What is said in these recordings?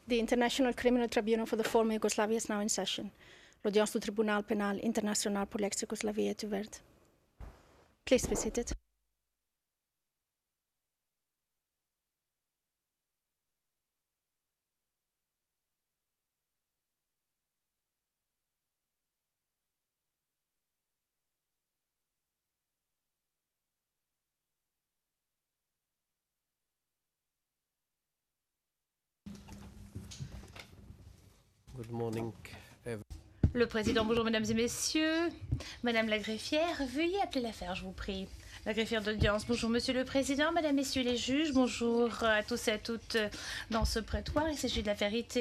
The International Criminal Tribunal for the former Yugoslavia is now in session. L'audience du tribunal pénal international pour l'ex-Yougoslavie est ouverte. Please be seated. Good morning. Le président, bonjour mesdames et messieurs. Madame la greffière, veuillez appeler l'affaire, je vous prie. La greffière d'audience, bonjour monsieur le président, mesdames, messieurs les juges, bonjour à tous et à toutes dans ce prétoire. Il s'agit de l'affaire IT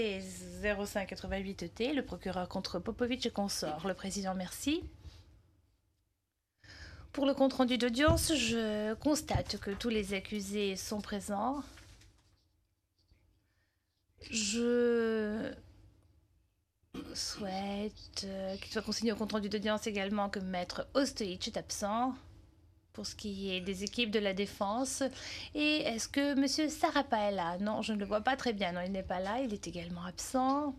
0588T, le procureur contre Popovic et consort. Le président, merci. Pour le compte-rendu d'audience, je constate que tous les accusés sont présents. Je souhaite qu'il soit consigné au compte-rendu d'audience également que Maître Ostojic est absent pour ce qui est des équipes de la défense. Et est-ce que Monsieur Sarapa est là? Non, je ne le vois pas très bien. Non, il n'est pas là. Il est également absent.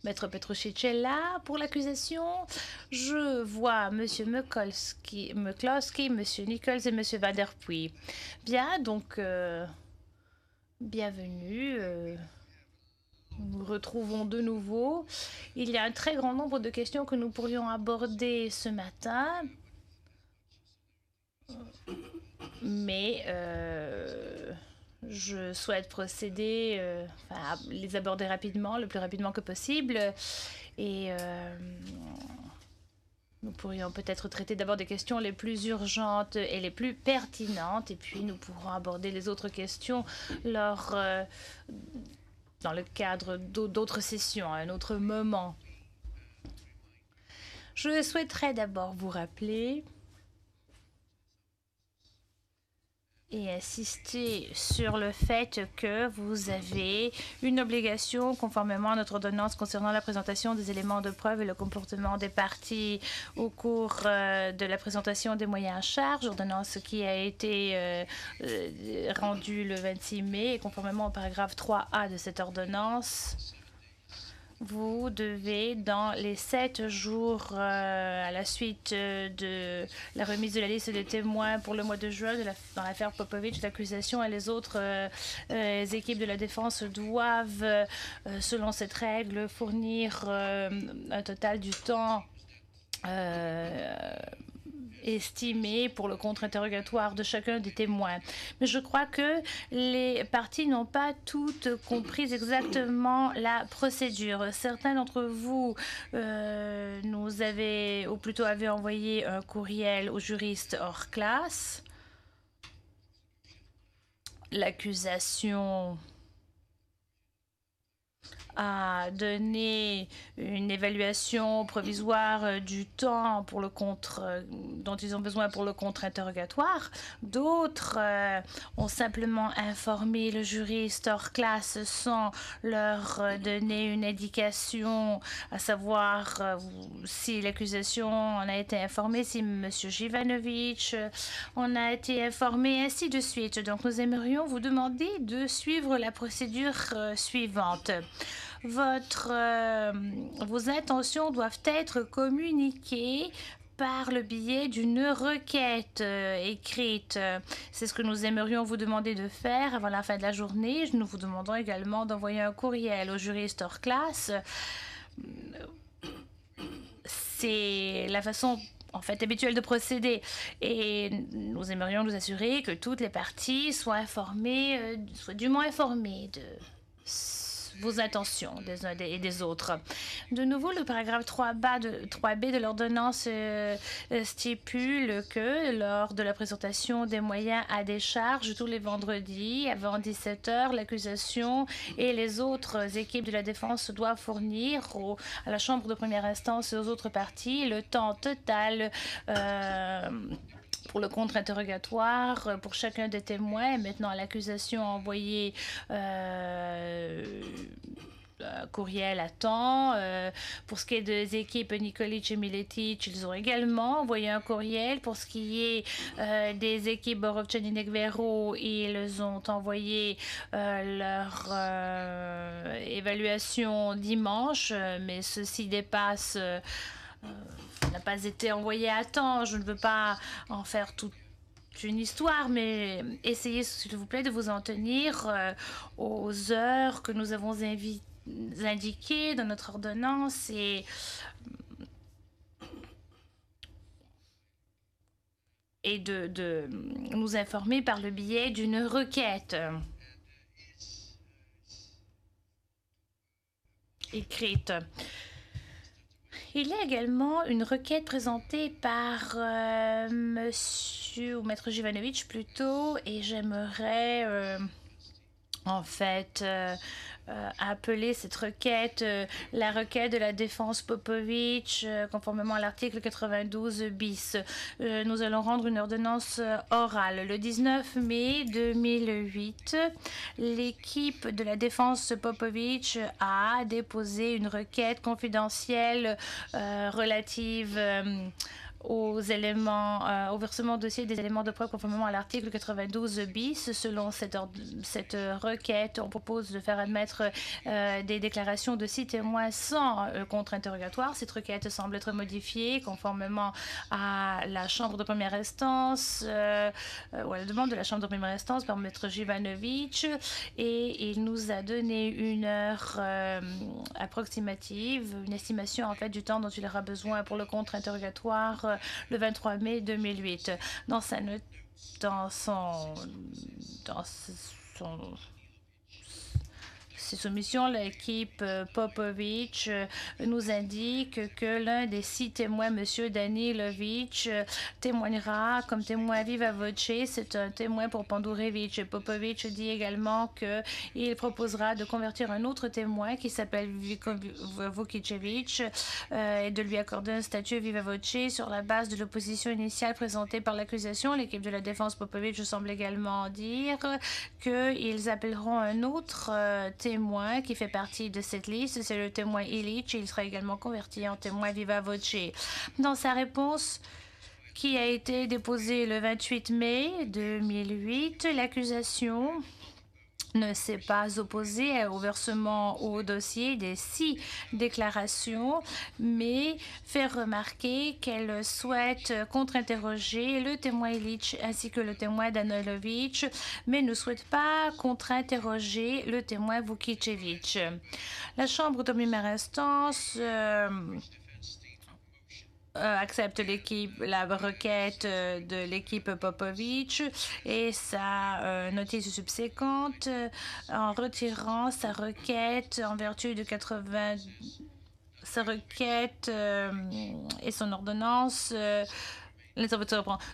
Maître Petrušić est là pour l'accusation. Je vois Monsieur McCloskey, Monsieur Nichols et Monsieur Van der Puy. Bien, donc, bienvenue. Nous retrouvons de nouveau. Il y a un très grand nombre de questions que nous pourrions aborder ce matin. Mais je souhaite procéder, à les aborder rapidement, le plus rapidement que possible. Et nous pourrions peut-être traiter d'abord des questions les plus urgentes et les plus pertinentes. Et puis nous pourrons aborder les autres questions dans le cadre d'autres sessions, à un autre moment. Je souhaiterais d'abord vous rappeler et insister sur le fait que vous avez une obligation, conformément à notre ordonnance concernant la présentation des éléments de preuve et le comportement des parties au cours de la présentation des moyens à charge, ordonnance qui a été rendue le 26 mai, et conformément au paragraphe 3A de cette ordonnance, vous devez, dans les 7 jours à la suite de la remise de la liste des témoins pour le mois de juin dans l'affaire Popovic, l'accusation et les autres équipes de la défense doivent, selon cette règle, fournir un total du temps estimé pour le contre-interrogatoire de chacun des témoins. Mais je crois que les parties n'ont pas toutes compris exactement la procédure. Certains d'entre vous nous avaient, ou plutôt avaient envoyé un courriel aux juristes hors classe. L'accusation a donné une évaluation provisoire du temps pour le dont ils ont besoin pour le contre-interrogatoire. D'autres ont simplement informé le juriste hors classe sans leur donner une indication, à savoir si l'accusation en a été informée, si M. Jivanovic en a été informé, ainsi de suite. Donc nous aimerions vous demander de suivre la procédure suivante. Vos intentions doivent être communiquées par le biais d'une requête écrite. C'est ce que nous aimerions vous demander de faire avant la fin de la journée. Nous vous demandons également d'envoyer un courriel au juriste hors classe. C'est la façon habituelle de procéder. Et nous aimerions nous assurer que toutes les parties soient informées, soient dûment informées de vos intentions des uns et des autres. De nouveau, le paragraphe 3B de l'ordonnance stipule que lors de la présentation des moyens à décharge tous les vendredis avant 17 h, l'accusation et les autres équipes de la défense doivent fournir à la chambre de première instance et aux autres parties le temps total pour le contre-interrogatoire pour chacun des témoins. Maintenant, l'accusation a envoyé courriel à temps. Pour ce qui est des équipes Nikolic et Miletic, ils ont également envoyé un courriel. Pour ce qui est des équipes Borovchan-Negvero, ils ont envoyé leur évaluation dimanche, mais ceci dépasse... n'a pas été envoyé à temps. Je ne veux pas en faire toute une histoire, mais essayez, s'il vous plaît, de vous en tenir aux heures que nous avons indiquées dans notre ordonnance et de nous informer par le biais d'une requête écrite. Il y a également une requête présentée par monsieur ou maître Jivanovic plutôt, et j'aimerais en fait appeler cette requête la requête de la défense Popovic, conformément à l'article 92 bis. Nous allons rendre une ordonnance orale. Le 19 mai 2008, l'équipe de la défense Popovic a déposé une requête confidentielle relative aux éléments, au versement dossier des éléments de preuve conformément à l'article 92 bis. Selon cette requête, on propose de faire admettre des déclarations de 6 témoins sans contre-interrogatoire. Cette requête semble être modifiée conformément à la chambre de première instance, ou à la demande de la chambre de première instance par maître Jivanovic, et il nous a donné une heure approximative, une estimation en fait du temps dont il aura besoin pour le contre-interrogatoire le 23 mai 2008. Dans ses soumissions, l'équipe Popovic nous indique que l'un des 6 témoins, M. Danilovic, témoignera comme témoin viva voce. C'est un témoin pour Pandurevic. Popovic dit également qu'il proposera de convertir un autre témoin qui s'appelle Vukicevic et de lui accorder un statut viva voce sur la base de l'opposition initiale présentée par l'accusation. L'équipe de la défense Popovic semble également dire qu'ils appelleront un autre témoin qui fait partie de cette liste, c'est le témoin Illich, et il sera également converti en témoin viva voce. Dans sa réponse qui a été déposée le 28 mai 2008, l'accusation ne s'est pas opposée au versement au dossier des 6 déclarations, mais fait remarquer qu'elle souhaite contre-interroger le témoin Illich ainsi que le témoin Danilovic, mais ne souhaite pas contre-interroger le témoin Vukicevic. La chambre de première instance accepte la requête de l'équipe Popovic et sa notice subséquente en retirant sa requête en vertu de sa requête et son ordonnance.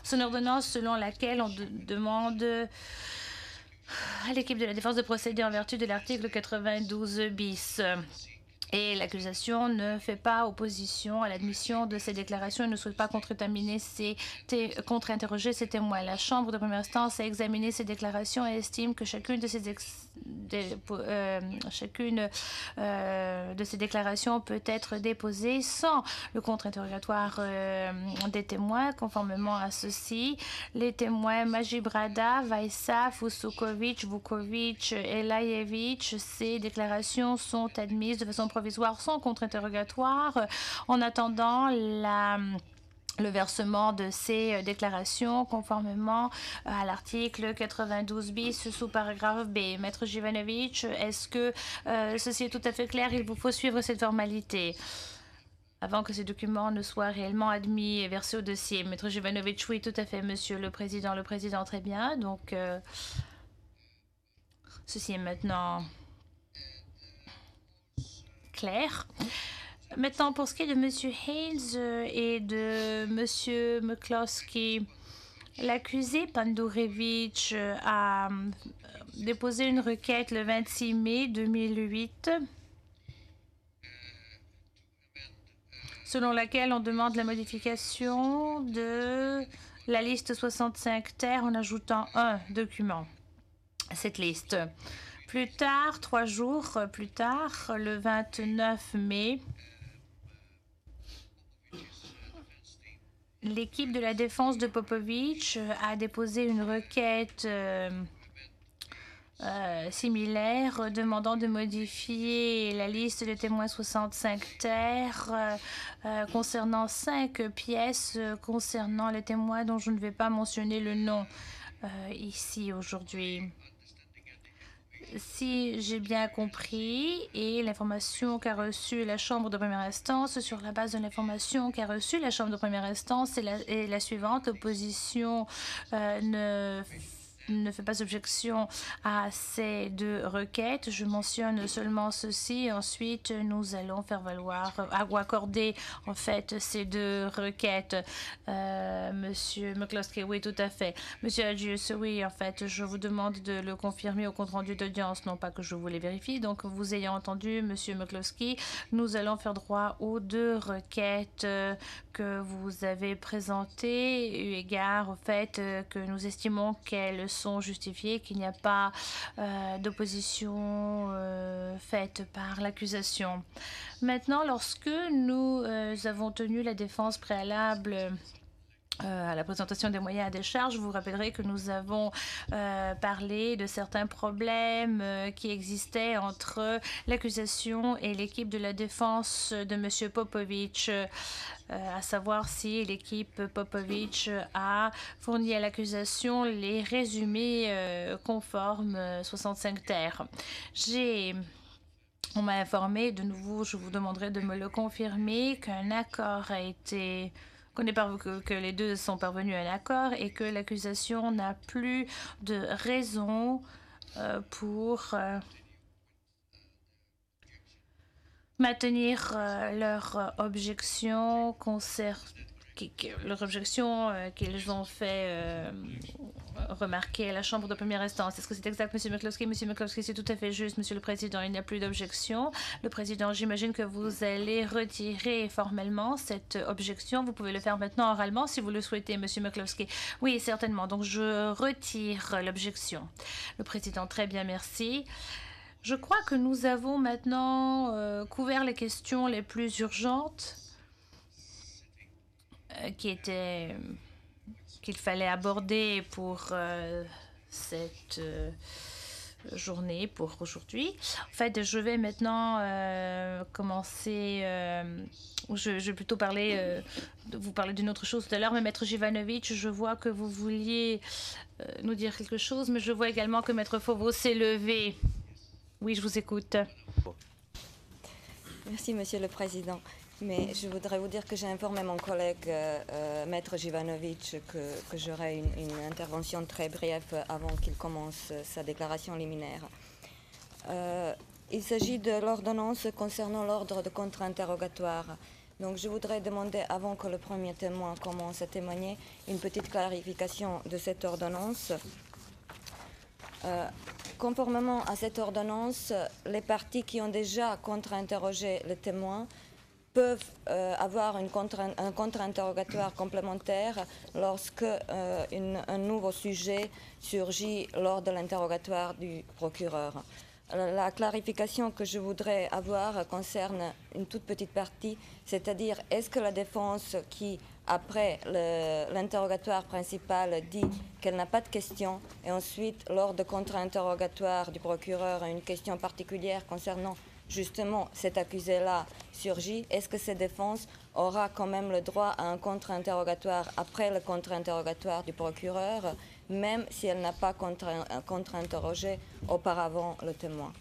Son ordonnance selon laquelle on demande à l'équipe de la défense de procéder en vertu de l'article 92 bis. Et l'accusation ne fait pas opposition à l'admission de ces déclarations et ne souhaite pas contre-interroger ces témoins. La Chambre de première instance a examiné ces déclarations et estime que chacune de ces déclarations peut être déposée sans le contre-interrogatoire des témoins. Conformément à ceci, les témoins Majibrada, Vaissa, Fusukovic, Vukovic et Lajevic, ces déclarations sont admises de façon provisoire sans contre-interrogatoire en attendant le versement de ces déclarations conformément à l'article 92 bis sous paragraphe B. Maître Jivanovic, est-ce que ceci est tout à fait clair? Il vous faut suivre cette formalité avant que ces documents ne soient réellement admis et versés au dossier. Maître Jivanovic, oui, tout à fait, monsieur le président. Le président, très bien. Donc, ceci est maintenant clair. Maintenant, pour ce qui est de M. Haynes et de M. McCloskey, l'accusé Pandurevic a déposé une requête le 26 mai 2008 selon laquelle on demande la modification de la liste 65 terres en ajoutant un document à cette liste. Plus tard, 3 jours plus tard, le 29 mai, l'équipe de la défense de Popovic a déposé une requête similaire demandant de modifier la liste des témoins 65 terres concernant 5 pièces concernant les témoins dont je ne vais pas mentionner le nom ici aujourd'hui. Si j'ai bien compris, et l'information qu'a reçue la Chambre de première instance, sur la base de l'information qu'a reçue la Chambre de première instance, est la suivante. L'opposition ne fait pas objection à ces 2 requêtes. Je mentionne seulement ceci. Ensuite, nous allons faire valoir ou accorder en fait ces 2 requêtes. Monsieur McCloskey, oui, tout à fait. Monsieur Adjus, oui, en fait, je vous demande de le confirmer au compte-rendu d'audience, non pas que je vous les vérifie. Donc, vous ayant entendu, Monsieur McCloskey, nous allons faire droit aux 2 requêtes que vous avez présentées, eu égard au fait que nous estimons qu'elles sont justifiées, qu'il n'y a pas d'opposition faite par l'accusation. Maintenant, lorsque nous avons tenu la défense préalable à la présentation des moyens à décharge, vous vous rappellerez que nous avons parlé de certains problèmes qui existaient entre l'accusation et l'équipe de la défense de M. Popovic, à savoir si l'équipe Popovic a fourni à l'accusation les résumés conformes 65 terres. On m'a informé, de nouveau, je vous demanderai de me le confirmer, qu'un accord a été que les 2 sont parvenus à un accord et que l'accusation n'a plus de raison pour maintenir leur objection qu'ils ont fait remarquer à la Chambre de première instance. Est-ce que c'est exact, Monsieur McCloskey? Monsieur McCloskey, c'est tout à fait juste, Monsieur le Président. Il n'y a plus d'objection. Le Président, j'imagine que vous allez retirer formellement cette objection. Vous pouvez le faire maintenant oralement si vous le souhaitez, Monsieur McCloskey. Oui, certainement. Donc, je retire l'objection. Le Président, très bien, merci. Je crois que nous avons maintenant couvert les questions les plus urgentes qu'il fallait aborder pour cette journée, pour aujourd'hui. En fait, je vais maintenant commencer. Je vais plutôt vous parler d'une autre chose tout à l'heure, mais Maître Jivanovic, je vois que vous vouliez nous dire quelque chose, mais je vois également que Maître Fauveau s'est levé. Oui, je vous écoute. Merci, Monsieur le Président. Mais je voudrais vous dire que j'ai informé mon collègue Maître Jivanovic que j'aurai une intervention très brève avant qu'il commence sa déclaration liminaire. Il s'agit de l'ordonnance concernant l'ordre de contre-interrogatoire. Donc je voudrais demander, avant que le premier témoin commence à témoigner, une petite clarification de cette ordonnance. Conformément à cette ordonnance, les parties qui ont déjà contre-interrogé le témoin peuvent avoir un contre-interrogatoire complémentaire lorsque un nouveau sujet surgit lors de l'interrogatoire du procureur. La clarification que je voudrais avoir concerne une toute petite partie, c'est-à-dire est-ce que la défense qui, après l'interrogatoire principal, dit qu'elle n'a pas de questions, et ensuite, lors de contre-interrogatoire du procureur, une question particulière concernant justement cet accusé-là surgit, est-ce que cette défense aura quand même le droit à un contre-interrogatoire après le contre-interrogatoire du procureur, même si elle n'a pas contre-interrogé auparavant le témoin?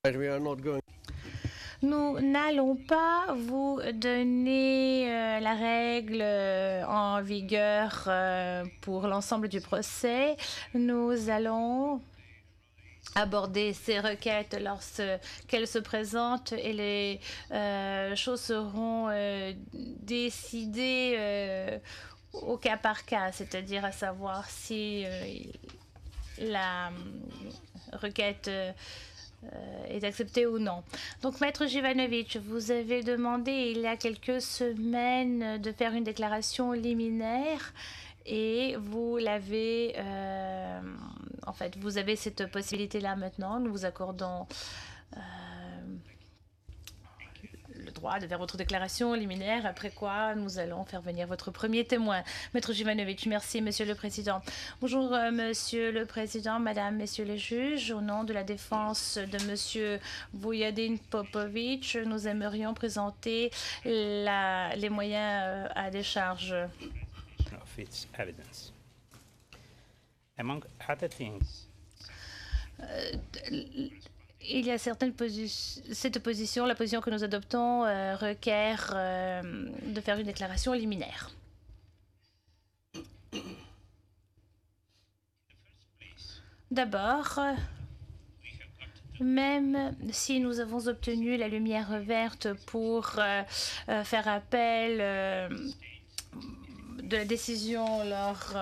We are not going. Nous n'allons pas vous donner la règle en vigueur pour l'ensemble du procès. Nous allons aborder ces requêtes lorsqu'elles se présentent et les choses seront décidées au cas par cas, c'est-à-dire à savoir si la requête est acceptée ou non. Donc, Maître Jivanovic, vous avez demandé il y a quelques semaines de faire une déclaration liminaire et vous l'avez, en fait, vous avez cette possibilité-là maintenant. Nous vous accordons le droit de faire votre déclaration liminaire, après quoi nous allons faire venir votre premier témoin. Maître Jivanovic, merci, Monsieur le Président. Bonjour, Monsieur le Président, Madame, Messieurs les juges. Au nom de la défense de Monsieur Vujadin Popovic, nous aimerions présenter les moyens à décharge. Of its evidence. Among other things, il y a certaines cette position, la position que nous adoptons, requiert de faire une déclaration liminaire. D'abord, même si nous avons obtenu la lumière verte pour faire appel de la décision lors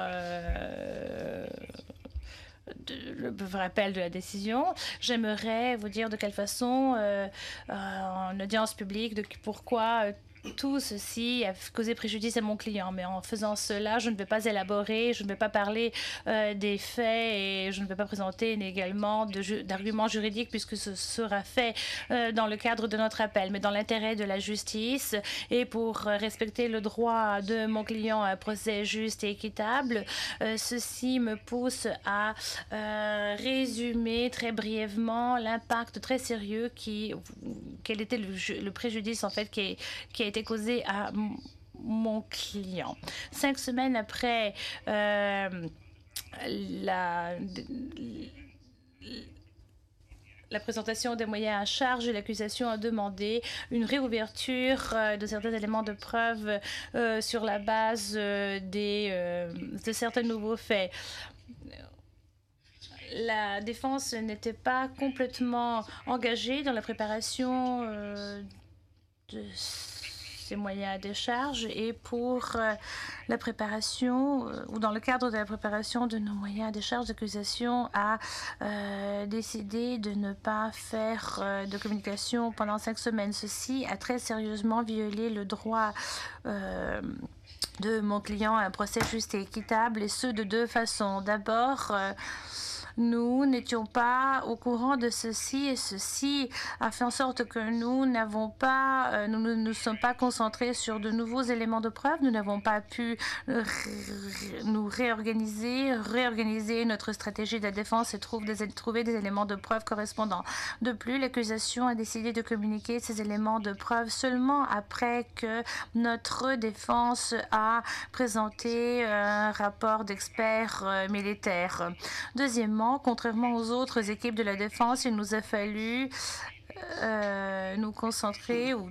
le rappel de la décision, j'aimerais vous dire de quelle façon, en audience publique, pourquoi tout ceci a causé préjudice à mon client. Mais en faisant cela, je ne vais pas élaborer, je ne vais pas parler des faits et je ne vais pas présenter également d'arguments juridiques puisque ce sera fait dans le cadre de notre appel. Mais dans l'intérêt de la justice et pour respecter le droit de mon client à un procès juste et équitable, ceci me pousse à résumer très brièvement l'impact très sérieux quel était le préjudice en fait qui a été causé à mon client. 5 semaines après la présentation des moyens à charge, l'accusation a demandé une réouverture de certains éléments de preuve sur la base de certains nouveaux faits. La défense n'était pas complètement engagée dans la préparation de ces moyens à décharge et pour la préparation ou dans le cadre de la préparation de nos moyens à décharge, l'accusation a décidé de ne pas faire de communication pendant 5 semaines. Ceci a très sérieusement violé le droit de mon client à un procès juste et équitable, et ce de 2 façons. D'abord, nous n'étions pas au courant de ceci et ceci a fait en sorte que nous ne nous sommes pas concentrés sur de nouveaux éléments de preuve. Nous n'avons pas pu nous réorganiser notre stratégie de la défense et trouver des éléments de preuve correspondants. De plus, l'accusation a décidé de communiquer ces éléments de preuve seulement après que notre défense a présenté un rapport d'experts militaires. Deuxièmement, contrairement aux autres équipes de la défense, il nous a fallu nous concentrer au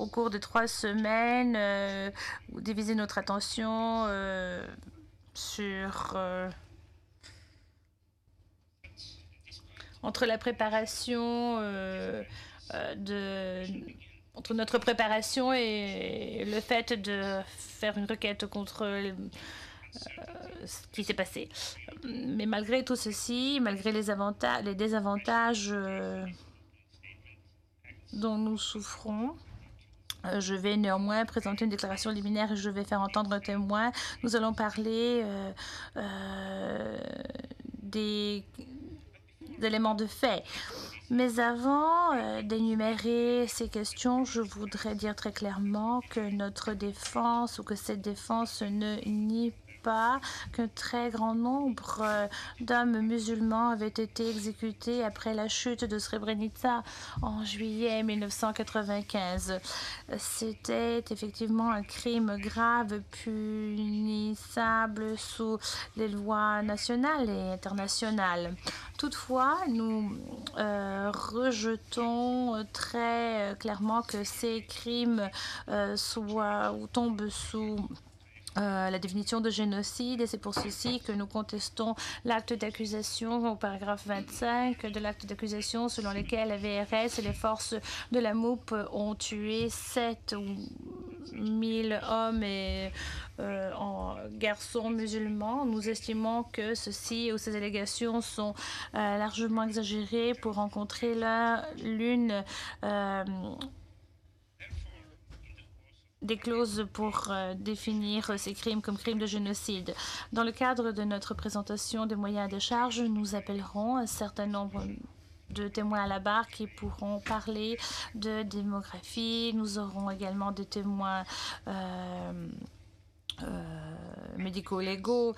cours de 3 semaines, diviser notre attention sur entre la préparation entre notre préparation et le fait de faire une requête contre ce qui s'est passé. Mais malgré tout ceci, malgré les désavantages dont nous souffrons, je vais néanmoins présenter une déclaration liminaire et je vais faire entendre un témoin. Nous allons parler des éléments de fait. Mais avant d'énumérer ces questions, je voudrais dire très clairement que notre défense ou que cette défense ne nie pas qu'un très grand nombre d'hommes musulmans avaient été exécutés après la chute de Srebrenica en juillet 1995. C'était effectivement un crime grave, punissable sous les lois nationales et internationales. Toutefois, nous rejetons très clairement que ces crimes tombent sous la définition de génocide, et c'est pour ceci que nous contestons l'acte d'accusation au paragraphe 25 de l'acte d'accusation selon lequel la VRS et les forces de la MOUP ont tué 7 000 hommes et garçons musulmans. Nous estimons que ceci ou ces allégations sont largement exagérées pour rencontrer l'une des clauses pour définir ces crimes comme crimes de génocide. Dans le cadre de notre présentation des moyens de charge, nous appellerons un certain nombre de témoins à la barre qui pourront parler de démographie. Nous aurons également des témoins médico-légaux,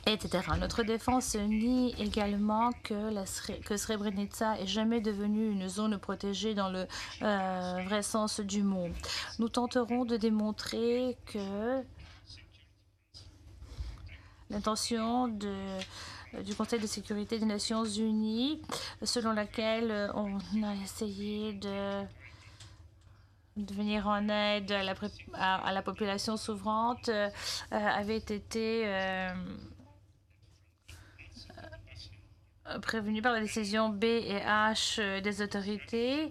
etc. Notre défense nie également que Srebrenica est jamais devenue une zone protégée dans le vrai sens du mot. Nous tenterons de démontrer que l'intention du Conseil de sécurité des Nations Unies, selon laquelle on a essayé de venir en aide à la population souffrante, avait été prévenu par la décision B et H des autorités,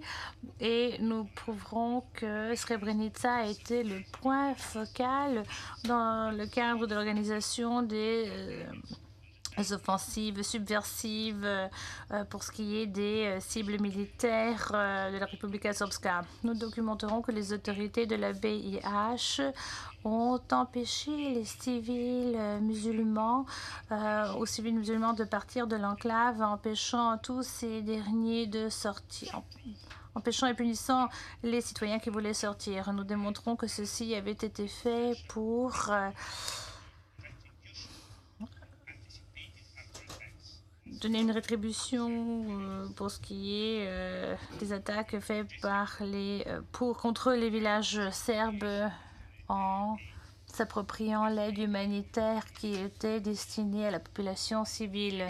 et nous prouverons que Srebrenica a été le point focal dans le cadre de l'organisation des offensives subversives pour ce qui est des cibles militaires de la Republika Srpska. Nous documenterons que les autorités de la BIH ont empêché les civils musulmans, aux civils musulmans de partir de l'enclave, empêchant tous ces derniers de sortir, empêchant et punissant les citoyens qui voulaient sortir. Nous démontrons que ceci avait été fait pour donner une rétribution pour ce qui est des attaques faites par contre les villages serbes en s'appropriant l'aide humanitaire qui était destinée à la population civile.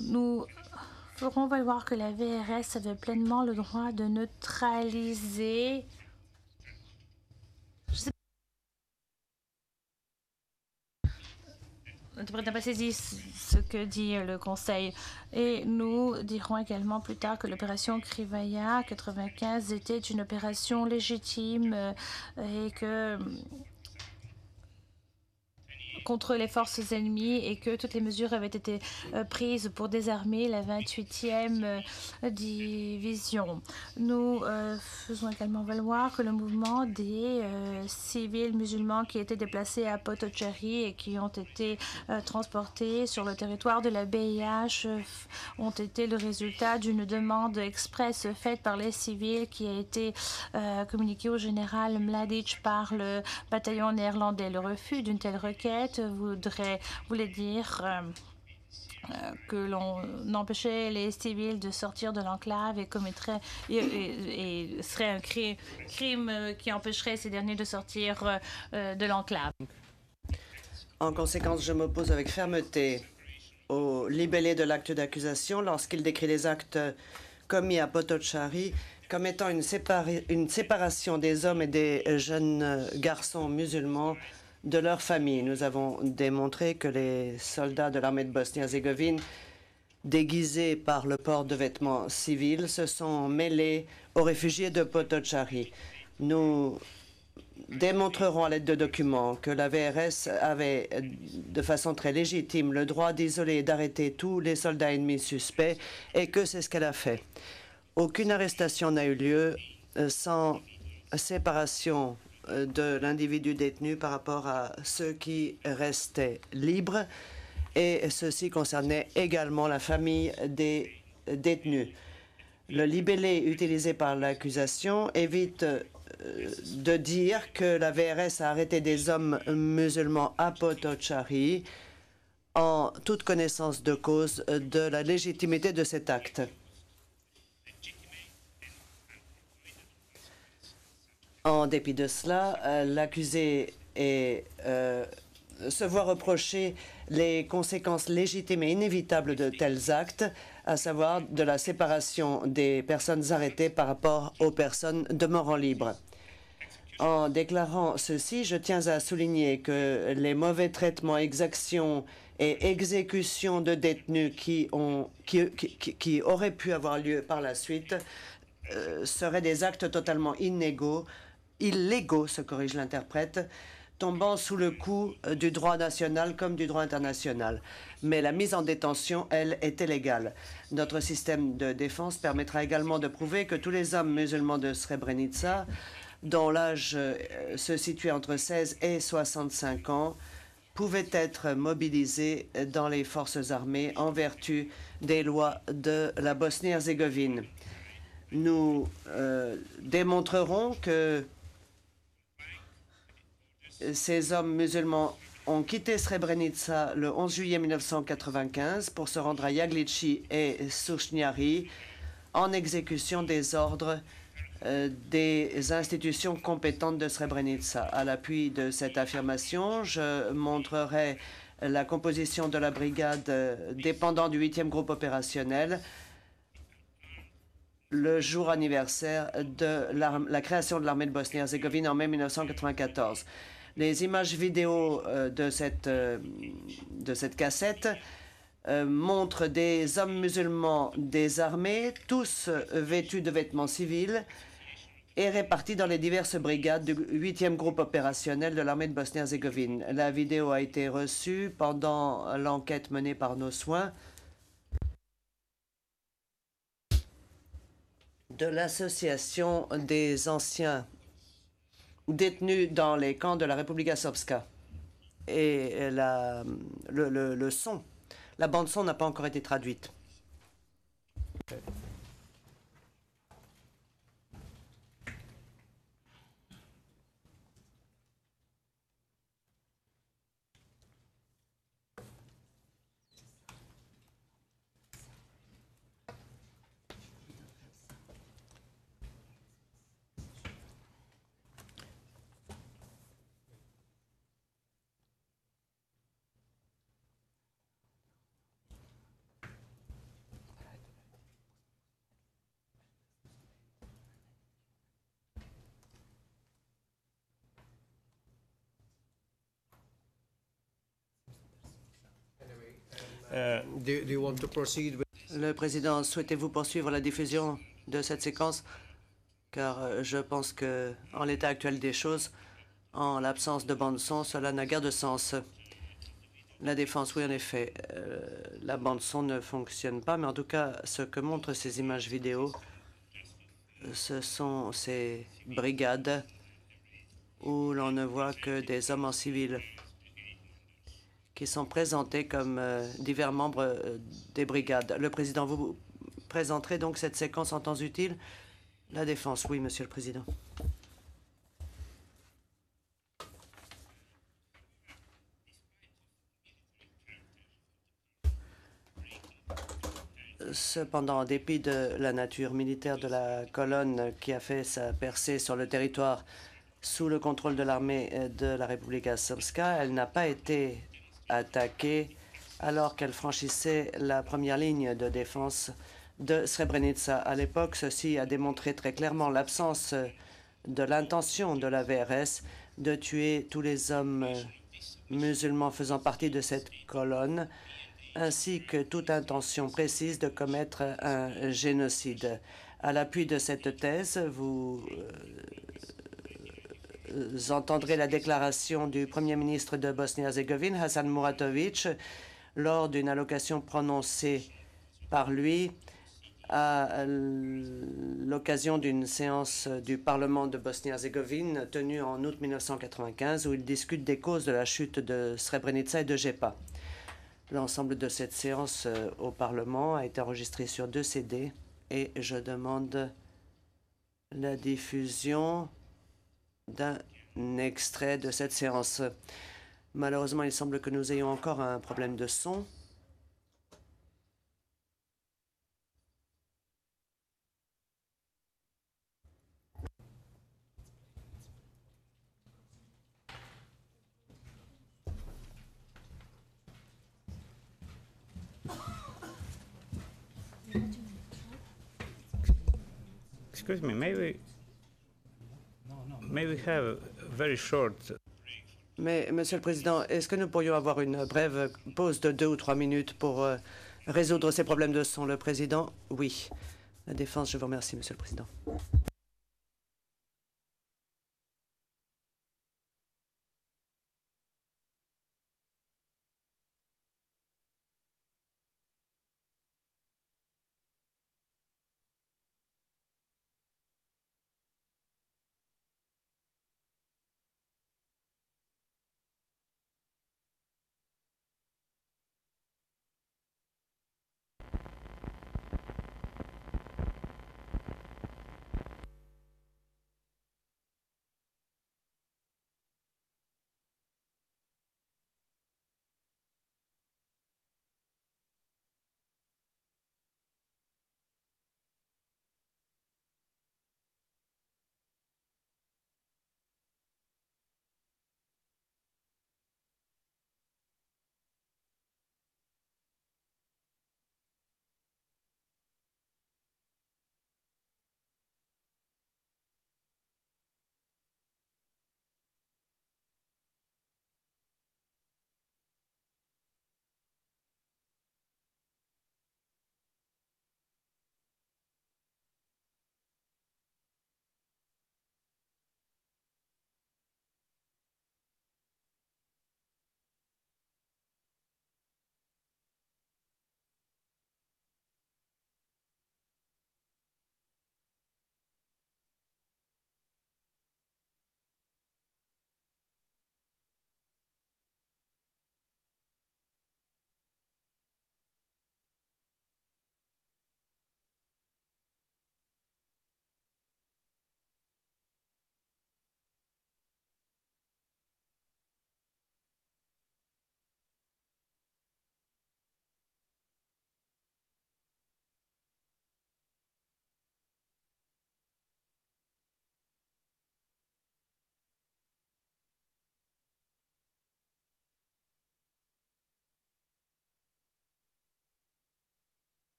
Nous ferons valoir que la VRS avait pleinement le droit de neutraliser. On n'a pas saisi ce que dit le Conseil. Et nous dirons également plus tard que l'opération Krivaya 95 était une opération légitime et que contre les forces ennemies, et que toutes les mesures avaient été prises pour désarmer la 28e division. Nous faisons également valoir que le mouvement des civils musulmans qui étaient déplacés à Potocari et qui ont été transportés sur le territoire de la BIH ont été le résultat d'une demande express faite par les civils qui a été communiquée au général Mladic par le bataillon néerlandais. Le refus d'une telle requête voulait dire que l'on empêchait les civils de sortir de l'enclave et serait un crime qui empêcherait ces derniers de sortir de l'enclave. En conséquence, je m'oppose avec fermeté au libellé de l'acte d'accusation lorsqu'il décrit les actes commis à Potocari comme étant une séparation des hommes et des jeunes garçons musulmans de leur famille. Nous avons démontré que les soldats de l'armée de Bosnie-Herzégovine, déguisés par le port de vêtements civils, se sont mêlés aux réfugiés de Potocari. Nous démontrerons à l'aide de documents que la VRS avait de façon très légitime le droit d'isoler et d'arrêter tous les soldats ennemis suspects, et que c'est ce qu'elle a fait. Aucune arrestation n'a eu lieu sans séparation de l'individu détenu par rapport à ceux qui restaient libres, et ceci concernait également la famille des détenus. Le libellé utilisé par l'accusation évite de dire que la VRS a arrêté des hommes musulmans à Potocari en toute connaissance de cause de la légitimité de cet acte. En dépit de cela, l'accusé est se voient reprocher les conséquences légitimes et inévitables de tels actes, à savoir de la séparation des personnes arrêtées par rapport aux personnes demeurant libres. En déclarant ceci, je tiens à souligner que les mauvais traitements, exactions et exécutions de détenus qui auraient pu avoir lieu par la suite seraient des actes totalement illégaux, se corrige l'interprète, tombant sous le coup du droit national comme du droit international. Mais la mise en détention, elle, est illégale. Notre système de défense permettra également de prouver que tous les hommes musulmans de Srebrenica, dont l'âge se situait entre 16 et 65 ans, pouvaient être mobilisés dans les forces armées en vertu des lois de la Bosnie-Herzégovine. Nous démontrerons que ces hommes musulmans ont quitté Srebrenica le 11 juillet 1995 pour se rendre à Jaglici et Suchniari en exécution des ordres des institutions compétentes de Srebrenica. À l'appui de cette affirmation, je montrerai la composition de la brigade dépendant du 8e groupe opérationnel le jour anniversaire de la création de l'armée de Bosnie-Herzégovine en mai 1994. Les images vidéo de cette cassette montrent des hommes musulmans désarmés, tous vêtus de vêtements civils et répartis dans les diverses brigades du 8e groupe opérationnel de l'armée de Bosnie-Herzégovine. La vidéo a été reçue pendant l'enquête menée par nos soins de l'Association des anciens détenus dans les camps de la Republika Srpska. Et le son, la bande-son n'a pas encore été traduite. Do you want to proceed with... Le Président, souhaitez-vous poursuivre la diffusion de cette séquence? Car je pense que, en l'état actuel des choses, en l'absence de bande-son, cela n'a guère de sens. La défense, oui, en effet, la bande-son ne fonctionne pas, mais en tout cas, ce que montrent ces images vidéo, ce sont ces brigades où l'on ne voit que des hommes en civil qui sont présentés comme divers membres des brigades. Le Président, vous présenterez donc cette séquence en temps utile? La défense, oui, Monsieur le Président. Cependant, en dépit de la nature militaire de la colonne qui a fait sa percée sur le territoire sous le contrôle de l'armée de la Republika Srpska, elle n'a pas été attaquée alors qu'elle franchissait la première ligne de défense de Srebrenica. À l'époque, ceci a démontré très clairement l'absence de l'intention de la VRS de tuer tous les hommes musulmans faisant partie de cette colonne, ainsi que toute intention précise de commettre un génocide. À l'appui de cette thèse, vous entendrez la déclaration du Premier ministre de Bosnie-Herzégovine, Hasan Muratović, lors d'une allocation prononcée par lui à l'occasion d'une séance du Parlement de Bosnie-Herzégovine tenue en août 1995, où il discute des causes de la chute de Srebrenica et de Jepa. L'ensemble de cette séance au Parlement a été enregistré sur 2 CD et je demande la diffusion d'un extrait de cette séance. Malheureusement, il semble que nous ayons encore un problème de son. Excuse me, may we have a very short. Mais, Monsieur le Président, est-ce que nous pourrions avoir une brève pause de 2 ou 3 minutes pour résoudre ces problèmes de son? Le Président, oui. La Défense, je vous remercie, Monsieur le Président.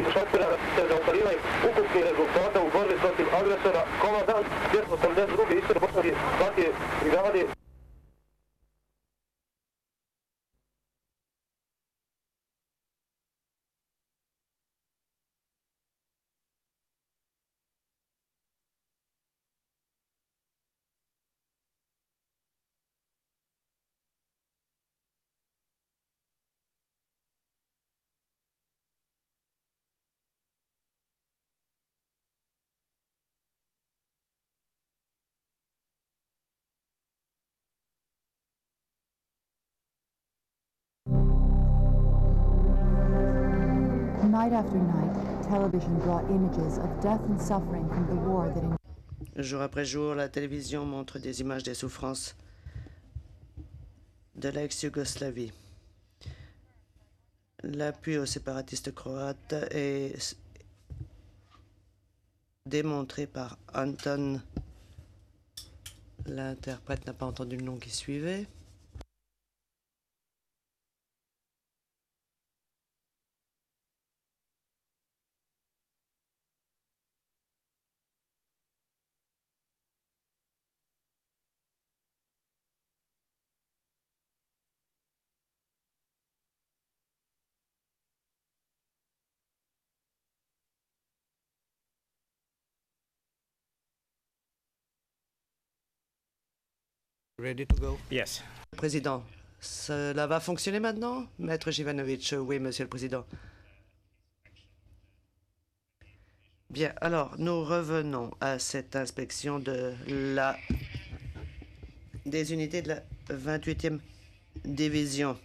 u šatera se zaostalivaju ukupni rezultata u borbi protiv agresora, komandant 282. Istre Bosanske partije brigade. Night after night, television brought images of death and suffering from the war that Jour après jour, la télévision montre des images des souffrances de l'ex-Yougoslavie. L'appui aux séparatistes croates est démontré par Anton. L'interprète n'a pas entendu le nom qui suivait. Ready to go? Yes. Président, cela va fonctionner maintenant? Maître Jivanovic, oui, Monsieur le Président. Bien, alors, nous revenons à cette inspection des unités de la 28e division.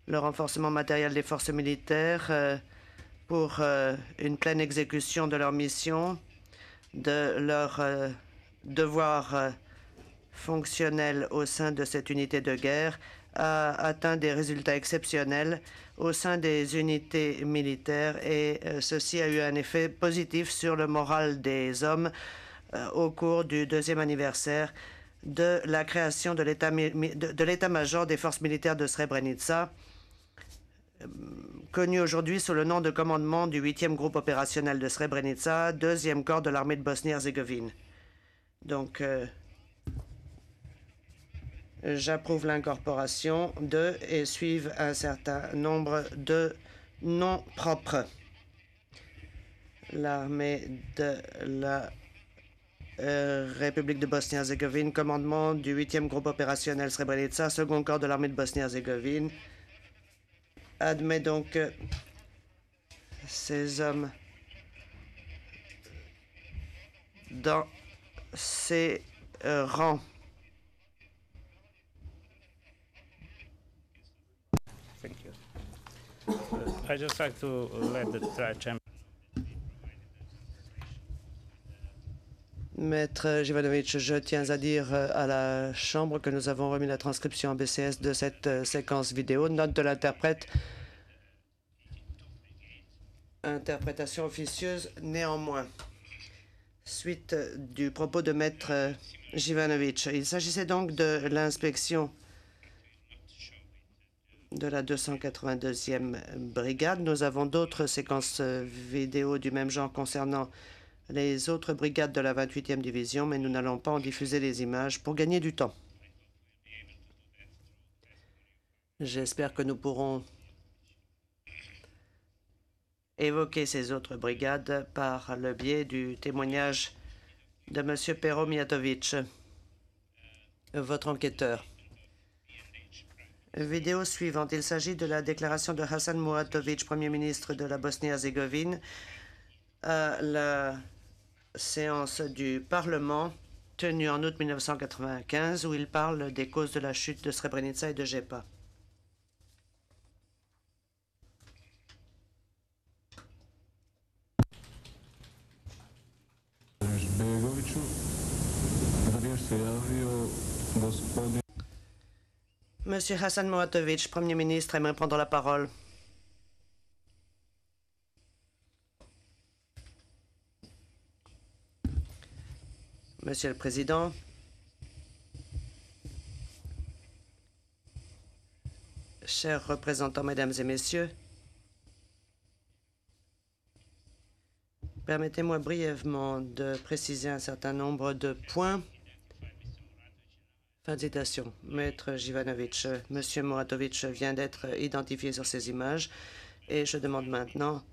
Le renforcement matériel des forces militaires pour une pleine exécution de leur mission, de leur devoir fonctionnel au sein de cette unité de guerre a atteint des résultats exceptionnels au sein des unités militaires et ceci a eu un effet positif sur le moral des hommes au cours du 2e anniversaire de la création de l'état-major des forces militaires de Srebrenica, connu aujourd'hui sous le nom de commandement du 8e groupe opérationnel de Srebrenica, 2e corps de l'armée de Bosnie-Herzégovine. Donc, j'approuve l'incorporation de et suivent un certain nombre de noms propres. L'armée de la République de Bosnie-Herzégovine, commandement du 8e groupe opérationnel Srebrenica, 2e corps de l'armée de Bosnie-Herzégovine, admet donc ces hommes dans ses rangs. Thank you. I just like to let the chamber. Maître Jivanovic, je tiens à dire à la Chambre que nous avons remis la transcription en BCS de cette séquence vidéo. Note de l'interprète. Interprétation officieuse néanmoins. Suite du propos de Maître Jivanovic. Il s'agissait donc de l'inspection de la 282e brigade. Nous avons d'autres séquences vidéo du même genre concernant les autres brigades de la 28e division, mais nous n'allons pas en diffuser les images pour gagner du temps. J'espère que nous pourrons évoquer ces autres brigades par le biais du témoignage de M. Pero Mijatovic, votre enquêteur. Vidéo suivante. Il s'agit de la déclaration de Hasan Muhatovic, Premier ministre de la Bosnie-Herzégovine, à la séance du Parlement tenue en août 1995 où il parle des causes de la chute de Srebrenica et de Jepa. Monsieur Hasan Muhatovic, Premier ministre, aimerait prendre la parole. Monsieur le Président, chers représentants, Mesdames et Messieurs, permettez-moi brièvement de préciser un certain nombre de points. Fin de citation. Maître Jivanovic, Monsieur Muhatovic vient d'être identifié sur ces images et je demande maintenant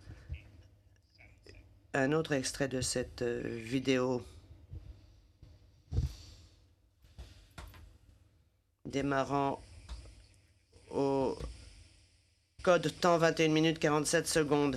un autre extrait de cette vidéo. Démarrant au code temps 21 minutes 47 secondes.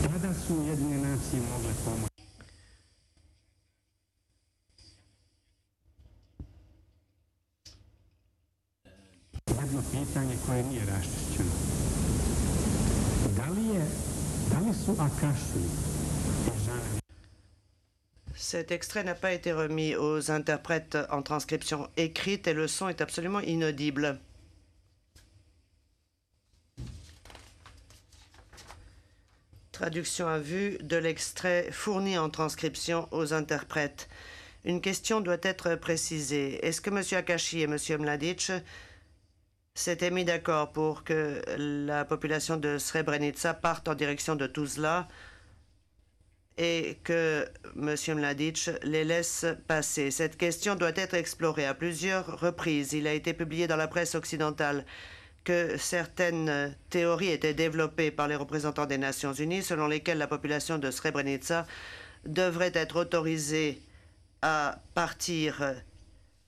Kada su Ujedinjene nacije mogle pomoći? Jedno pitanje koje nije raščišćeno. Da li je Da li su Akashi i Žana Cet extrait n'a pas été remis aux interprètes en transcription écrite et le son est absolument inaudible. Traduction à vue de l'extrait fourni en transcription aux interprètes. Une question doit être précisée. Est-ce que M. Akashi et M. Mladic s'étaient mis d'accord pour que la population de Srebrenica parte en direction de Tuzla et que M. Mladic les laisse passer? Cette question doit être explorée à plusieurs reprises. Il a été publié dans la presse occidentale que certaines théories étaient développées par les représentants des Nations Unies selon lesquelles la population de Srebrenica devrait être autorisée à partir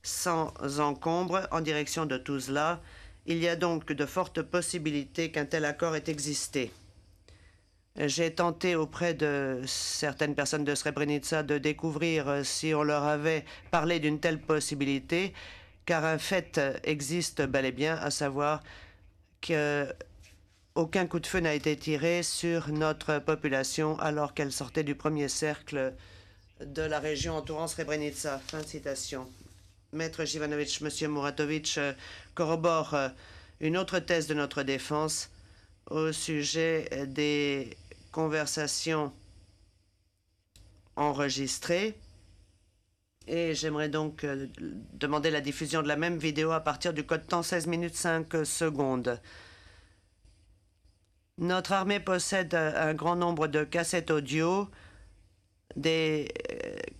sans encombre en direction de Tuzla. Il y a donc de fortes possibilités qu'un tel accord ait existé. J'ai tenté auprès de certaines personnes de Srebrenica de découvrir si on leur avait parlé d'une telle possibilité, car un fait existe bel et bien, à savoir qu'aucun coup de feu n'a été tiré sur notre population alors qu'elle sortait du premier cercle de la région entourant Srebrenica. Fin de citation. Maître Jivanovic, M. Muratovic corrobore une autre thèse de notre défense au sujet des conversations enregistrées. Et j'aimerais donc demander la diffusion de la même vidéo à partir du code temps 16 minutes 5 secondes. Notre armée possède un grand nombre de cassettes audio, des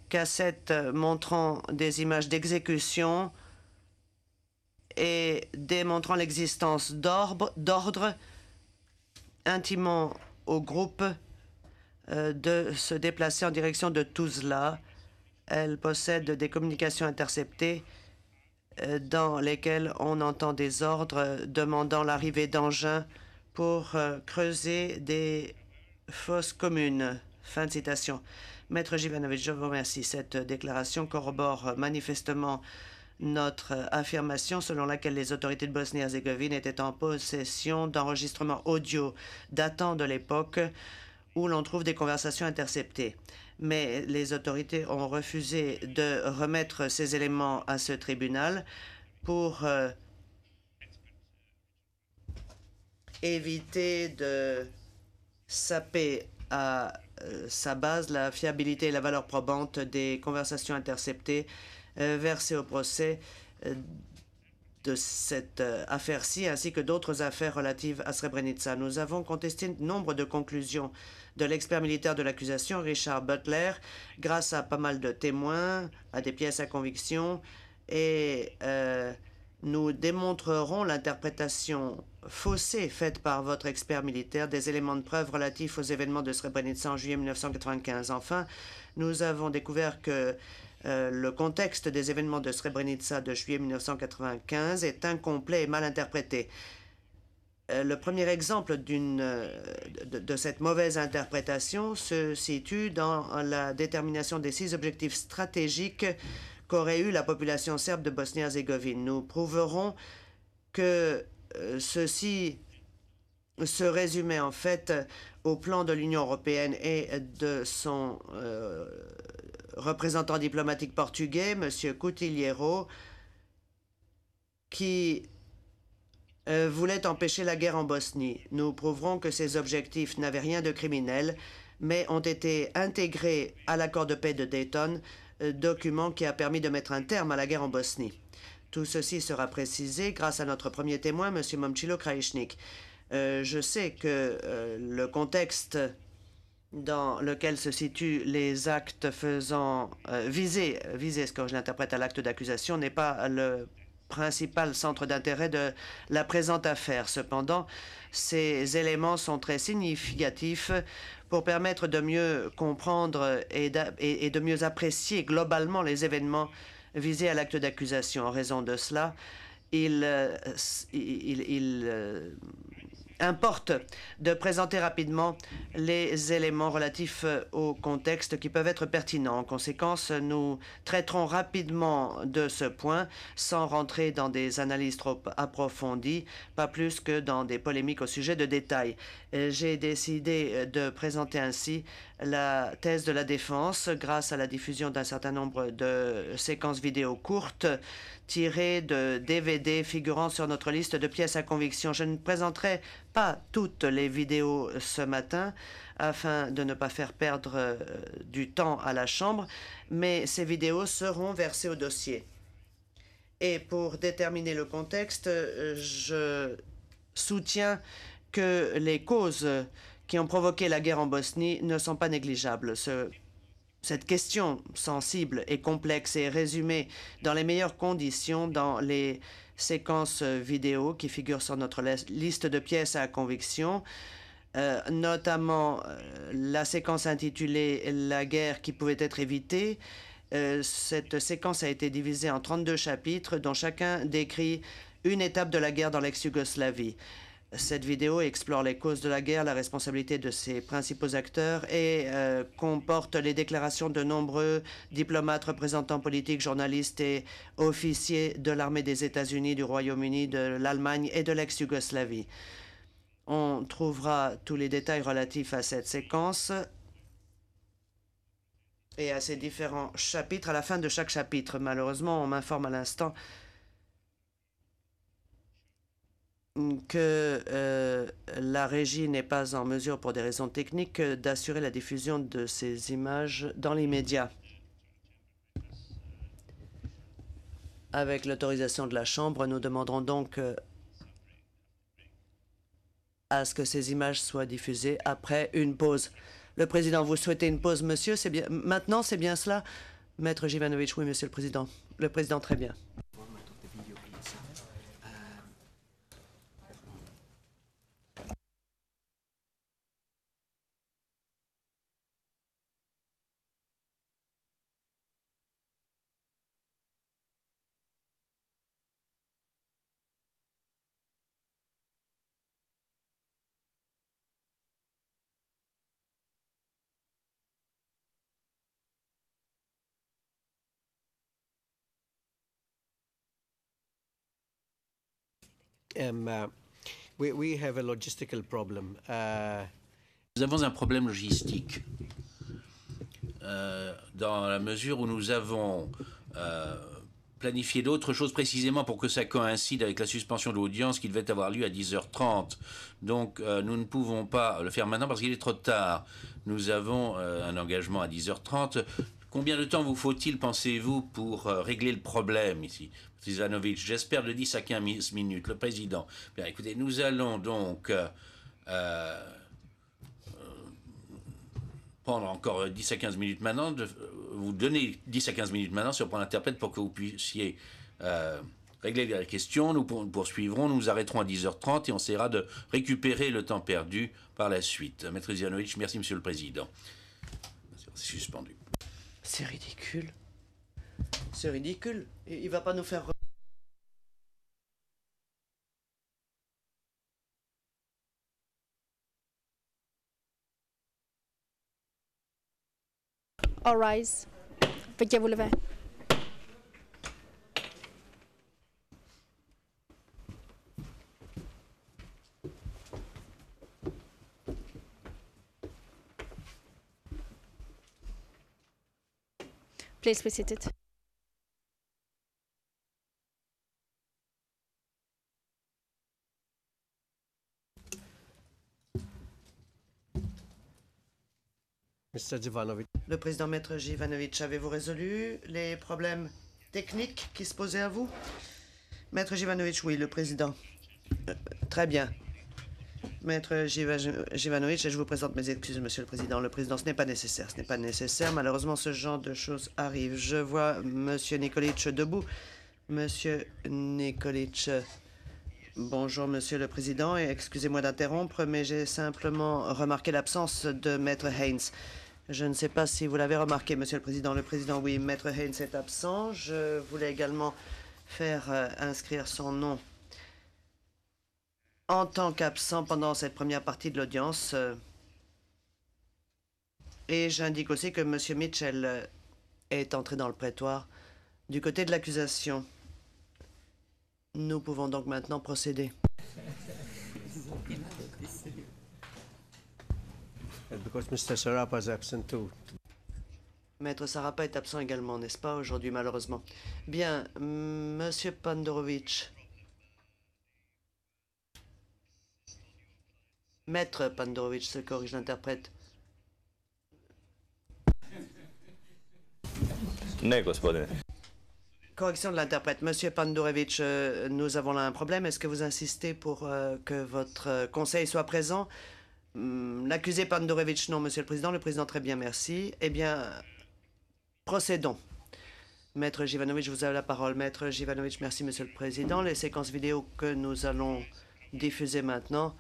cassettes montrant des images d'exécution et démontrant l'existence d'ordres intimant au groupe de se déplacer en direction de Tuzla. Elle possède des communications interceptées dans lesquelles on entend des ordres demandant l'arrivée d'engins pour creuser des fosses communes. Fin de citation. Maître Jivanovic, je vous remercie. Cette déclaration corrobore manifestement notre affirmation selon laquelle les autorités de Bosnie-Herzégovine étaient en possession d'enregistrements audio datant de l'époque où l'on trouve des conversations interceptées. Mais les autorités ont refusé de remettre ces éléments à ce tribunal pour éviter de saper à sa base la fiabilité et la valeur probante des conversations interceptées versées au procès de cette affaire-ci, ainsi que d'autres affaires relatives à Srebrenica. Nous avons contesté nombre de conclusions de l'expert militaire de l'accusation, Richard Butler, grâce à pas mal de témoins, à des pièces à conviction, et nous démontrerons l'interprétation faussée faite par votre expert militaire des éléments de preuve relatifs aux événements de Srebrenica en juillet 1995. Enfin, nous avons découvert que le contexte des événements de Srebrenica de juillet 1995 est incomplet et mal interprété. Le premier exemple de cette mauvaise interprétation se situe dans la détermination des 6 objectifs stratégiques qu'aurait eu la population serbe de Bosnie-Herzégovine. Nous prouverons que ceci se résumait en fait au plan de l'Union européenne et de son représentant diplomatique portugais, M. Coutilheiro, qui voulait empêcher la guerre en Bosnie. Nous prouverons que ces objectifs n'avaient rien de criminel, mais ont été intégrés à l'accord de paix de Dayton, document qui a permis de mettre un terme à la guerre en Bosnie. Tout ceci sera précisé grâce à notre premier témoin, M. Momcilo Krajišnik. Je sais que le contexte dans lequel se situent les actes faisant viser ce que je l'interprète à l'acte d'accusation n'est pas le principal centre d'intérêt de la présente affaire. Cependant, ces éléments sont très significatifs pour permettre de mieux comprendre et de mieux apprécier globalement les événements visés à l'acte d'accusation. En raison de cela, il importe de présenter rapidement les éléments relatifs au contexte qui peuvent être pertinents. En conséquence, nous traiterons rapidement de ce point sans rentrer dans des analyses trop approfondies, pas plus que dans des polémiques au sujet de détails. J'ai décidé de présenter ainsi la thèse de la défense grâce à la diffusion d'un certain nombre de séquences vidéo courtes tirées de DVD figurant sur notre liste de pièces à conviction. Je ne présenterai pas toutes les vidéos ce matin afin de ne pas faire perdre du temps à la Chambre, mais ces vidéos seront versées au dossier. Et pour déterminer le contexte, je soutiens que les causes qui ont provoqué la guerre en Bosnie ne sont pas négligeables. Cette question sensible et complexe est résumée dans les meilleures conditions dans les séquences vidéo qui figurent sur notre liste de pièces à conviction, notamment la séquence intitulée « La guerre qui pouvait être évitée ». Cette séquence a été divisée en 32 chapitres dont chacun décrit une étape de la guerre dans l'ex-Yougoslavie. Cette vidéo explore les causes de la guerre, la responsabilité de ses principaux acteurs et comporte les déclarations de nombreux diplomates, représentants politiques, journalistes et officiers de l'armée des États-Unis, du Royaume-Uni, de l'Allemagne et de l'ex-Yougoslavie. On trouvera tous les détails relatifs à cette séquence et à ces différents chapitres à la fin de chaque chapitre. Malheureusement, on m'informe à l'instant que la régie n'est pas en mesure, pour des raisons techniques, d'assurer la diffusion de ces images dans l'immédiat. Avec l'autorisation de la Chambre, nous demanderons donc à ce que ces images soient diffusées après une pause. Le Président, vous souhaitez une pause, monsieur? C'est bien. Maintenant, c'est bien cela? Maître Jivanovic, oui, monsieur le Président. Le Président, très bien. We have a logistical problem. Nous avons un problème logistique dans la mesure où nous avons planifié d'autres choses précisément pour que ça coïncide avec la suspension de l'audience qui devait avoir lieu à 10h30. Donc nous ne pouvons pas le faire maintenant parce qu'il est trop tard. Nous avons un engagement à 10h30. Combien de temps vous faut-il, pensez-vous, pour régler le problème ici, Zivanovic? J'espère de 10 à 15 minutes. Le Président. Bien, écoutez, nous allons donc prendre encore 10 à 15 minutes maintenant, vous donner 10 à 15 minutes maintenant sur point d'interprète pour que vous puissiez régler la question. Nous poursuivrons, nous arrêterons à 10h30 et on essaiera de récupérer le temps perdu par la suite. Maître Zivanovic, merci, Monsieur le Président. C'est suspendu. C'est ridicule. C'est ridicule. Il ne va pas nous faire... All rise. Veuillez vous lever. Please be seated. Mr. Jivanovic. Le Président Maître Jivanovic, avez-vous résolu les problèmes techniques qui se posaient à vous? Maître Jivanovic, oui, le Président. Très bien. Maître Jivanovic, je vous présente mes excuses, Monsieur le Président. Le Président, ce n'est pas nécessaire. Ce n'est pas nécessaire. Malheureusement, ce genre de choses arrive. Je vois Monsieur Nikolic debout. Monsieur Nikolic, bonjour, Monsieur le Président, et excusez-moi d'interrompre, mais j'ai simplement remarqué l'absence de Maître Haynes. Je ne sais pas si vous l'avez remarqué, Monsieur le Président. Le Président, oui, Maître Haynes est absent. Je voulais également faire inscrire son nom en tant qu'absent pendant cette première partie de l'audience. Et j'indique aussi que M. Mitchell est entré dans le prétoire du côté de l'accusation. Nous pouvons donc maintenant procéder. Because Mr. Sarapa is absent too. Maître Sarapa est absent également, n'est-ce pas, aujourd'hui, malheureusement. Bien, Monsieur Pandorovitch. Maître Pandorovitch, se corrige l'interprète. Ne, gospodine. Correction de l'interprète. Monsieur Pandorovitch, nous avons là un problème. Est-ce que vous insistez pour que votre conseil soit présent? L'accusé Pandorovitch, non, Monsieur le Président. Le Président, très bien, merci. Eh bien, procédons. Maître Jivanovic, vous avez la parole. Maître Jivanovic, merci, Monsieur le Président. Les séquences vidéo que nous allons diffuser maintenant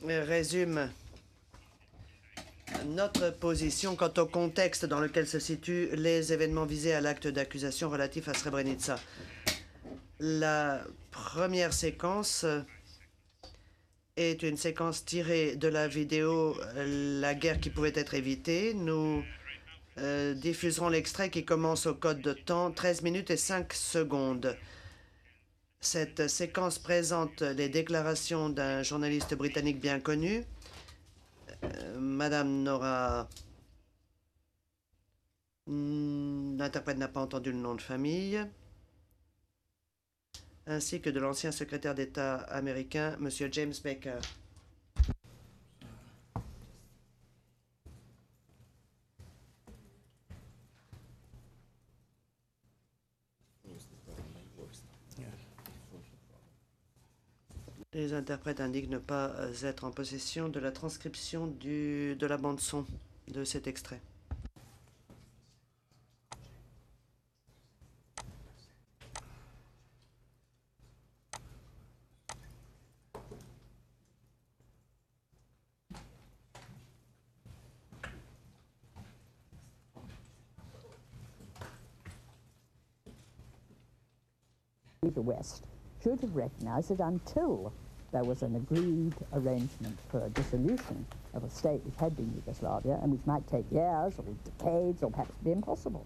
résument notre position quant au contexte dans lequel se situent les événements visés à l'acte d'accusation relatif à Srebrenica. La première séquence est une séquence tirée de la vidéo « La guerre qui pouvait être évitée ». Nous diffuserons l'extrait qui commence au code de temps 13 minutes et 5 secondes. Cette séquence présente les déclarations d'un journaliste britannique bien connu, Madame Nora... L'interprète n'a pas entendu le nom de famille, ainsi que de l'ancien secrétaire d'État américain, Monsieur James Baker. Les interprètes indiquent ne pas être en possession de la transcription de la bande-son de cet extrait. The West should have recognized that until there was an agreed arrangement for a dissolution of a state which had been Yugoslavia, and which might take years or decades or perhaps be impossible.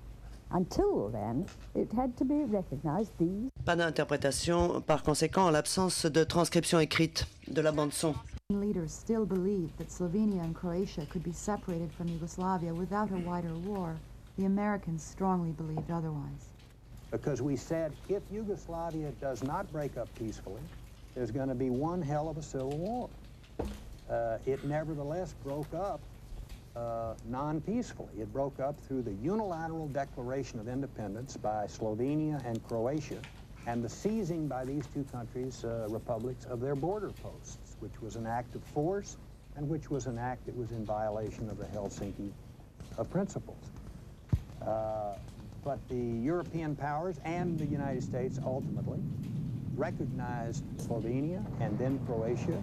Until then, it had to be recognized these... Pas d'interprétation, par conséquent, en l'absence de transcription écrite de la bande-son. Leaders still believed that Slovenia and Croatia could be separated from Yugoslavia without a wider war. The Americans strongly believed otherwise. Because we said if Yugoslavia does not break up peacefully, there's going to be one hell of a civil war. It nevertheless broke up non-peacefully. It broke up through the unilateral declaration of independence by Slovenia and Croatia and the seizing by these two countries, republics, of their border posts, which was an act of force and which was an act that was in violation of the Helsinki principles. But the European powers and the United States ultimately recognized Slovenia and then Croatia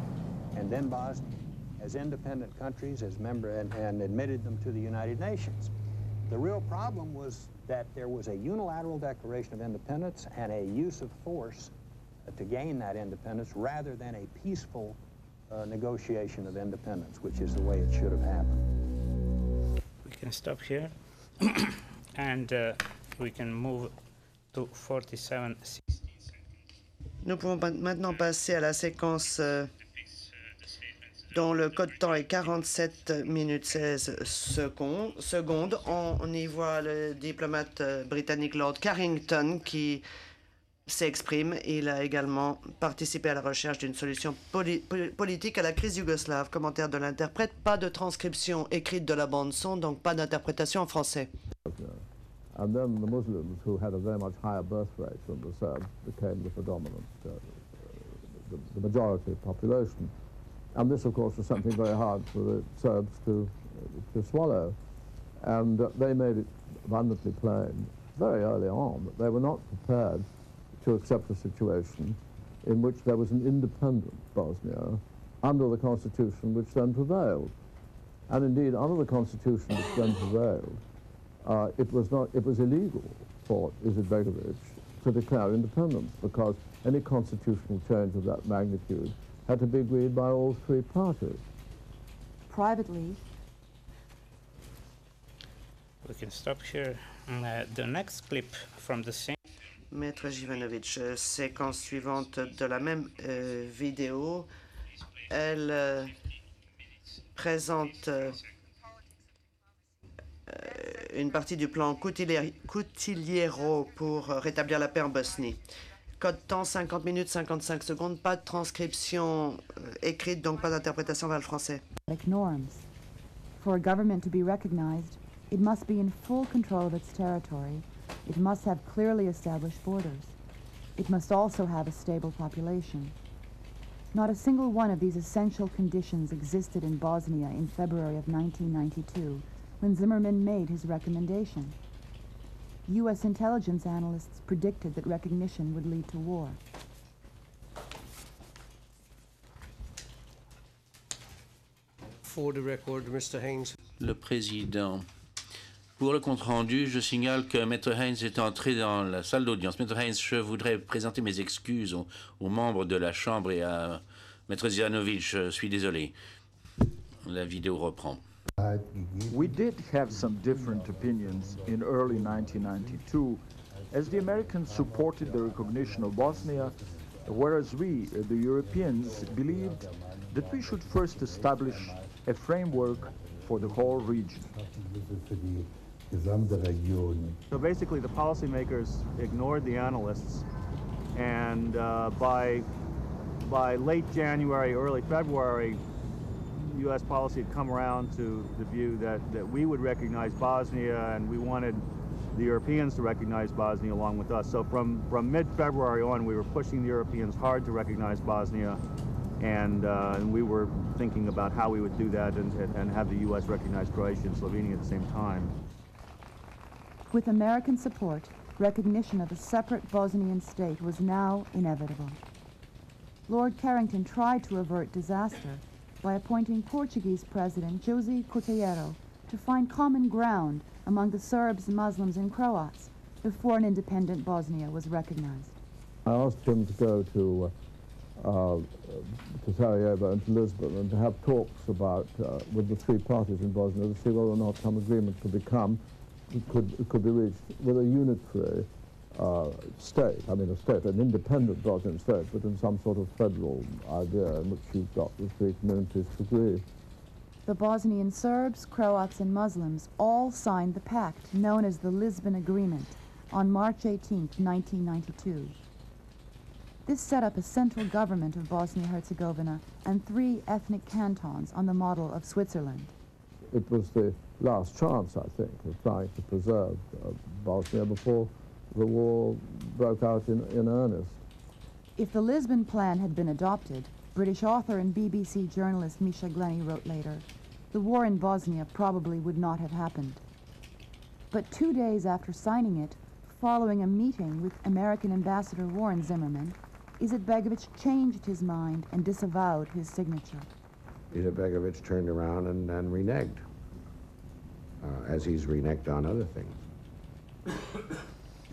and then Bosnia as independent countries, as and admitted them to the United Nations. The real problem was that there was a unilateral declaration of independence and a use of force to gain that independence rather than a peaceful negotiation of independence, which is the way it should have happened. We can stop here. And we can move to 47. Nous pouvons maintenant passer à la séquence dont le code temps est 47 minutes 16 secondes. On y voit le diplomate britannique Lord Carrington qui s'exprime. Il a également participé à la recherche d'une solution politique à la crise yougoslave. Commentaire de l'interprète, pas de transcription écrite de la bande-son, donc pas d'interprétation en français. And then the Muslims, who had a very much higher birth rate than the Serbs, became the predominant, the majority population. And this, of course, was something very hard for the Serbs to swallow. And they made it abundantly plain very early on that they were not prepared to accept a situation in which there was an independent Bosnia under the constitution which then prevailed. And indeed, under the constitution which then prevailed, it was illegal for Izetbegovic to declare independence, because any constitutional change of that magnitude had to be agreed by all three parties. Privately, We can stop here. The next clip from the same. Maître Jivanovic, séquence suivante de la même vidéo. Elle présente une partie du plan Cutiliero pour rétablir la paix en Bosnie. Code temps 50 minutes 55 secondes, pas de transcription écrite, donc pas d'interprétation vers le français. norms. For a government to be recognized, it must be in full control of its territory. It must have clearly established borders. It must also have a stable population. Not a single one of these essential conditions existed in Bosnia in February of 1992, when Zimmerman made his recommendation. U.S. intelligence analysts predicted that recognition would lead to war. For the record, Mr. Haynes. Le président. Pour le compte-rendu, je signale que Maître Haynes est entré dans la salle d'audience. Maître Haynes, je voudrais présenter mes excuses aux membres de la Chambre et à Maître Jivanovic. Je suis désolé. La vidéo reprend. We did have some different opinions in early 1992, as the Americans supported the recognition of Bosnia, whereas we, the Europeans, believed that we should first establish a framework for the whole region. So basically the policymakers ignored the analysts, and by late January, early February, U.S. policy had come around to the view that we would recognize Bosnia, and we wanted the Europeans to recognize Bosnia along with us. So from mid-February on, we were pushing the Europeans hard to recognize Bosnia, and we were thinking about how we would do that and have the U.S. recognize Croatia and Slovenia at the same time. With American support, recognition of a separate Bosnian state was now inevitable. Lord Carrington tried to avert disaster by appointing Portuguese President José Cutiliero to find common ground among the Serbs, Muslims, and Croats before an independent Bosnia was recognized. I asked him to go to Sarajevo and to Lisbon and to have talks about with the three parties in Bosnia to see whether or not some agreement could be reached with a unitary state. I mean, an independent Bosnian state, but in some sort of federal idea in which you've got the three communities to agree. The Bosnian Serbs, Croats, and Muslims all signed the pact known as the Lisbon Agreement on March 18, 1992. This set up a central government of Bosnia-Herzegovina and 3 ethnic cantons on the model of Switzerland. It was the last chance, I think, of trying to preserve Bosnia before the war broke out in earnest. If the Lisbon Plan had been adopted, British author and BBC journalist Misha Glenny wrote later, the war in Bosnia probably would not have happened. But 2 days after signing it, following a meeting with American Ambassador Warren Zimmerman, Izetbegovic changed his mind and disavowed his signature. Izetbegovic turned around and reneged, as he's reneged on other things.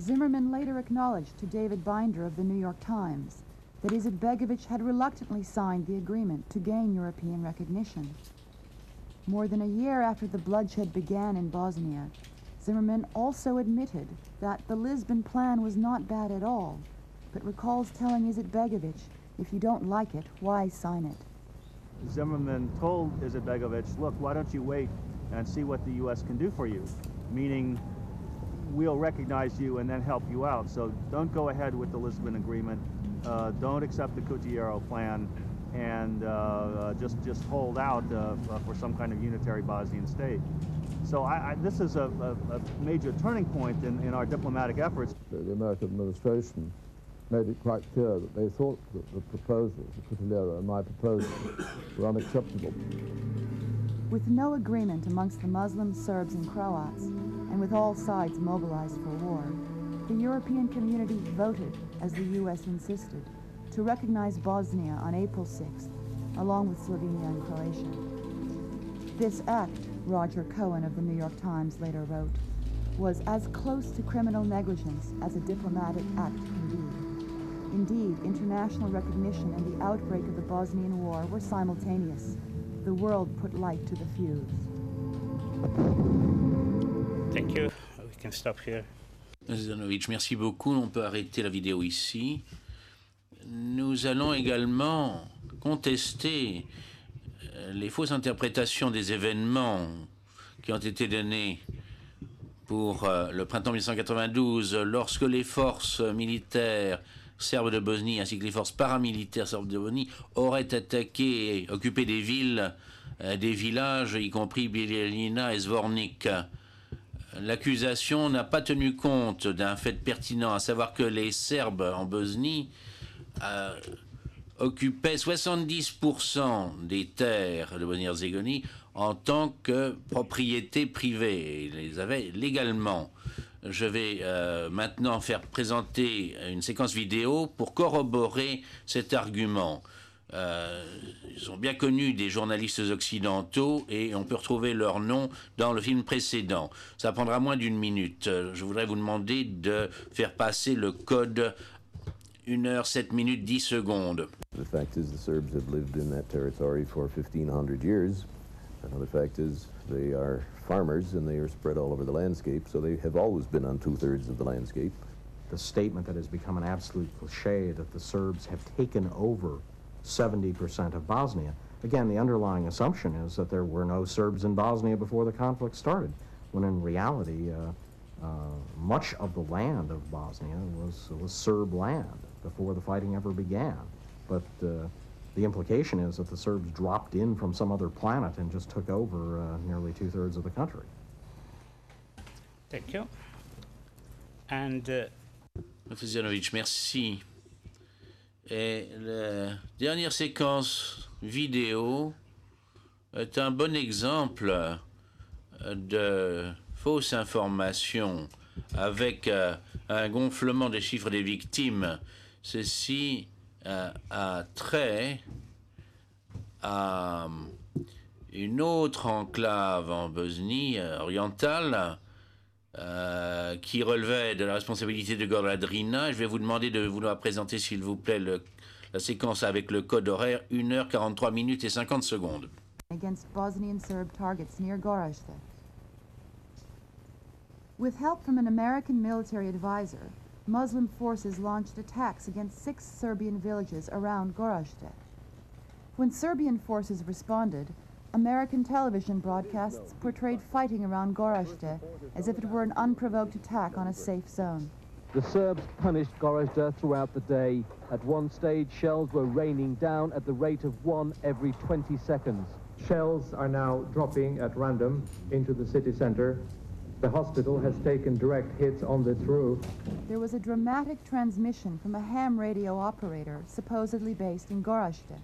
Zimmerman later acknowledged to David Binder of the New York Times that Izetbegovic had reluctantly signed the agreement to gain European recognition. More than a year after the bloodshed began in Bosnia, Zimmerman also admitted that the Lisbon Plan was not bad at all, but recalls telling Izetbegovic, if you don't like it, why sign it? Zimmerman told Izetbegovic, look, why don't you wait and see what the U.S. can do for you, meaning we'll recognize you and then help you out. So don't go ahead with the Lisbon Agreement, don't accept the Cutiliero Plan, and just hold out for some kind of unitary Bosnian state. So this is a major turning point in our diplomatic efforts. The American administration made it quite clear that they thought that the proposals, the Cutiliero and my proposals, were unacceptable. With no agreement amongst the Muslims, Serbs, and Croats, and with all sides mobilized for war, the European community voted, as the U.S. insisted, to recognize Bosnia on April 6th, along with Slovenia and Croatia. This act, Roger Cohen of the New York Times later wrote, was as close to criminal negligence as a diplomatic act can be. Indeed, international recognition and the outbreak of the Bosnian War were simultaneous. The world put light to the fuse. Thank you. We can stop here. Zdanovic, merci beaucoup. On peut arrêter la vidéo ici. Nous allons également contester les fausses interprétations des événements qui ont été données pour le printemps 1992, lorsque les forces militaires serbes de Bosnie ainsi que les forces paramilitaires serbes de Bosnie auraient attaqué et occupé des villes, des villages, y compris Bijeljina et Zvornik. L'accusation n'a pas tenu compte d'un fait pertinent, à savoir que les Serbes en Bosnie occupaient 70% des terres de Bosnie-Herzégovine en tant que propriété privée. Ils les avaient légalement. Je vais maintenant faire présenter une séquence vidéo pour corroborer cet argument. Ils sont bien connus des journalistes occidentaux et on peut retrouver leur nom dans le film précédent. Ça prendra moins d'une minute. Je voudrais vous demander de faire passer le code 1 heure 7 minutes 10 secondes. The fact is the Serbs have lived in that territory for 1,500 years. The fact is they are farmers and they are spread all over the landscape, so they have always been on 2/3 of the landscape. The statement that has become an absolute cliche that the Serbs have taken over 70% of Bosnia. Again, the underlying assumption is that there were no Serbs in Bosnia before the conflict started, when in reality, much of the land of Bosnia was Serb land before the fighting ever began. But the implication is that the Serbs dropped in from some other planet and just took over nearly 2/3 of the country. Thank you. And Zdanovic, merci. Et la dernière séquence vidéo est un bon exemple de fausse information avec un gonflement des chiffres des victimes. Ceci a trait à une autre enclave en Bosnie orientale qui relevait de la responsabilité de Gornja Drina. Je vais vous demander de vouloir présenter, s'il vous plaît, la séquence avec le code horaire 1 heure 43 minutes et 50 secondes. Against Bosnian Serb targets near Gorazde. With help from an American military advisor, Muslim forces launched attacks against 6 Serbian villages around Gorazde. When Serbian forces responded, American television broadcasts portrayed fighting around Gorazde as if it were an unprovoked attack on a safe zone. The Serbs punished Gorazde throughout the day. At one stage, shells were raining down at the rate of 1 every 20 seconds. Shells are now dropping at random into the city center. The hospital has taken direct hits on this roof. There was a dramatic transmission from a ham radio operator supposedly based in Gorazde.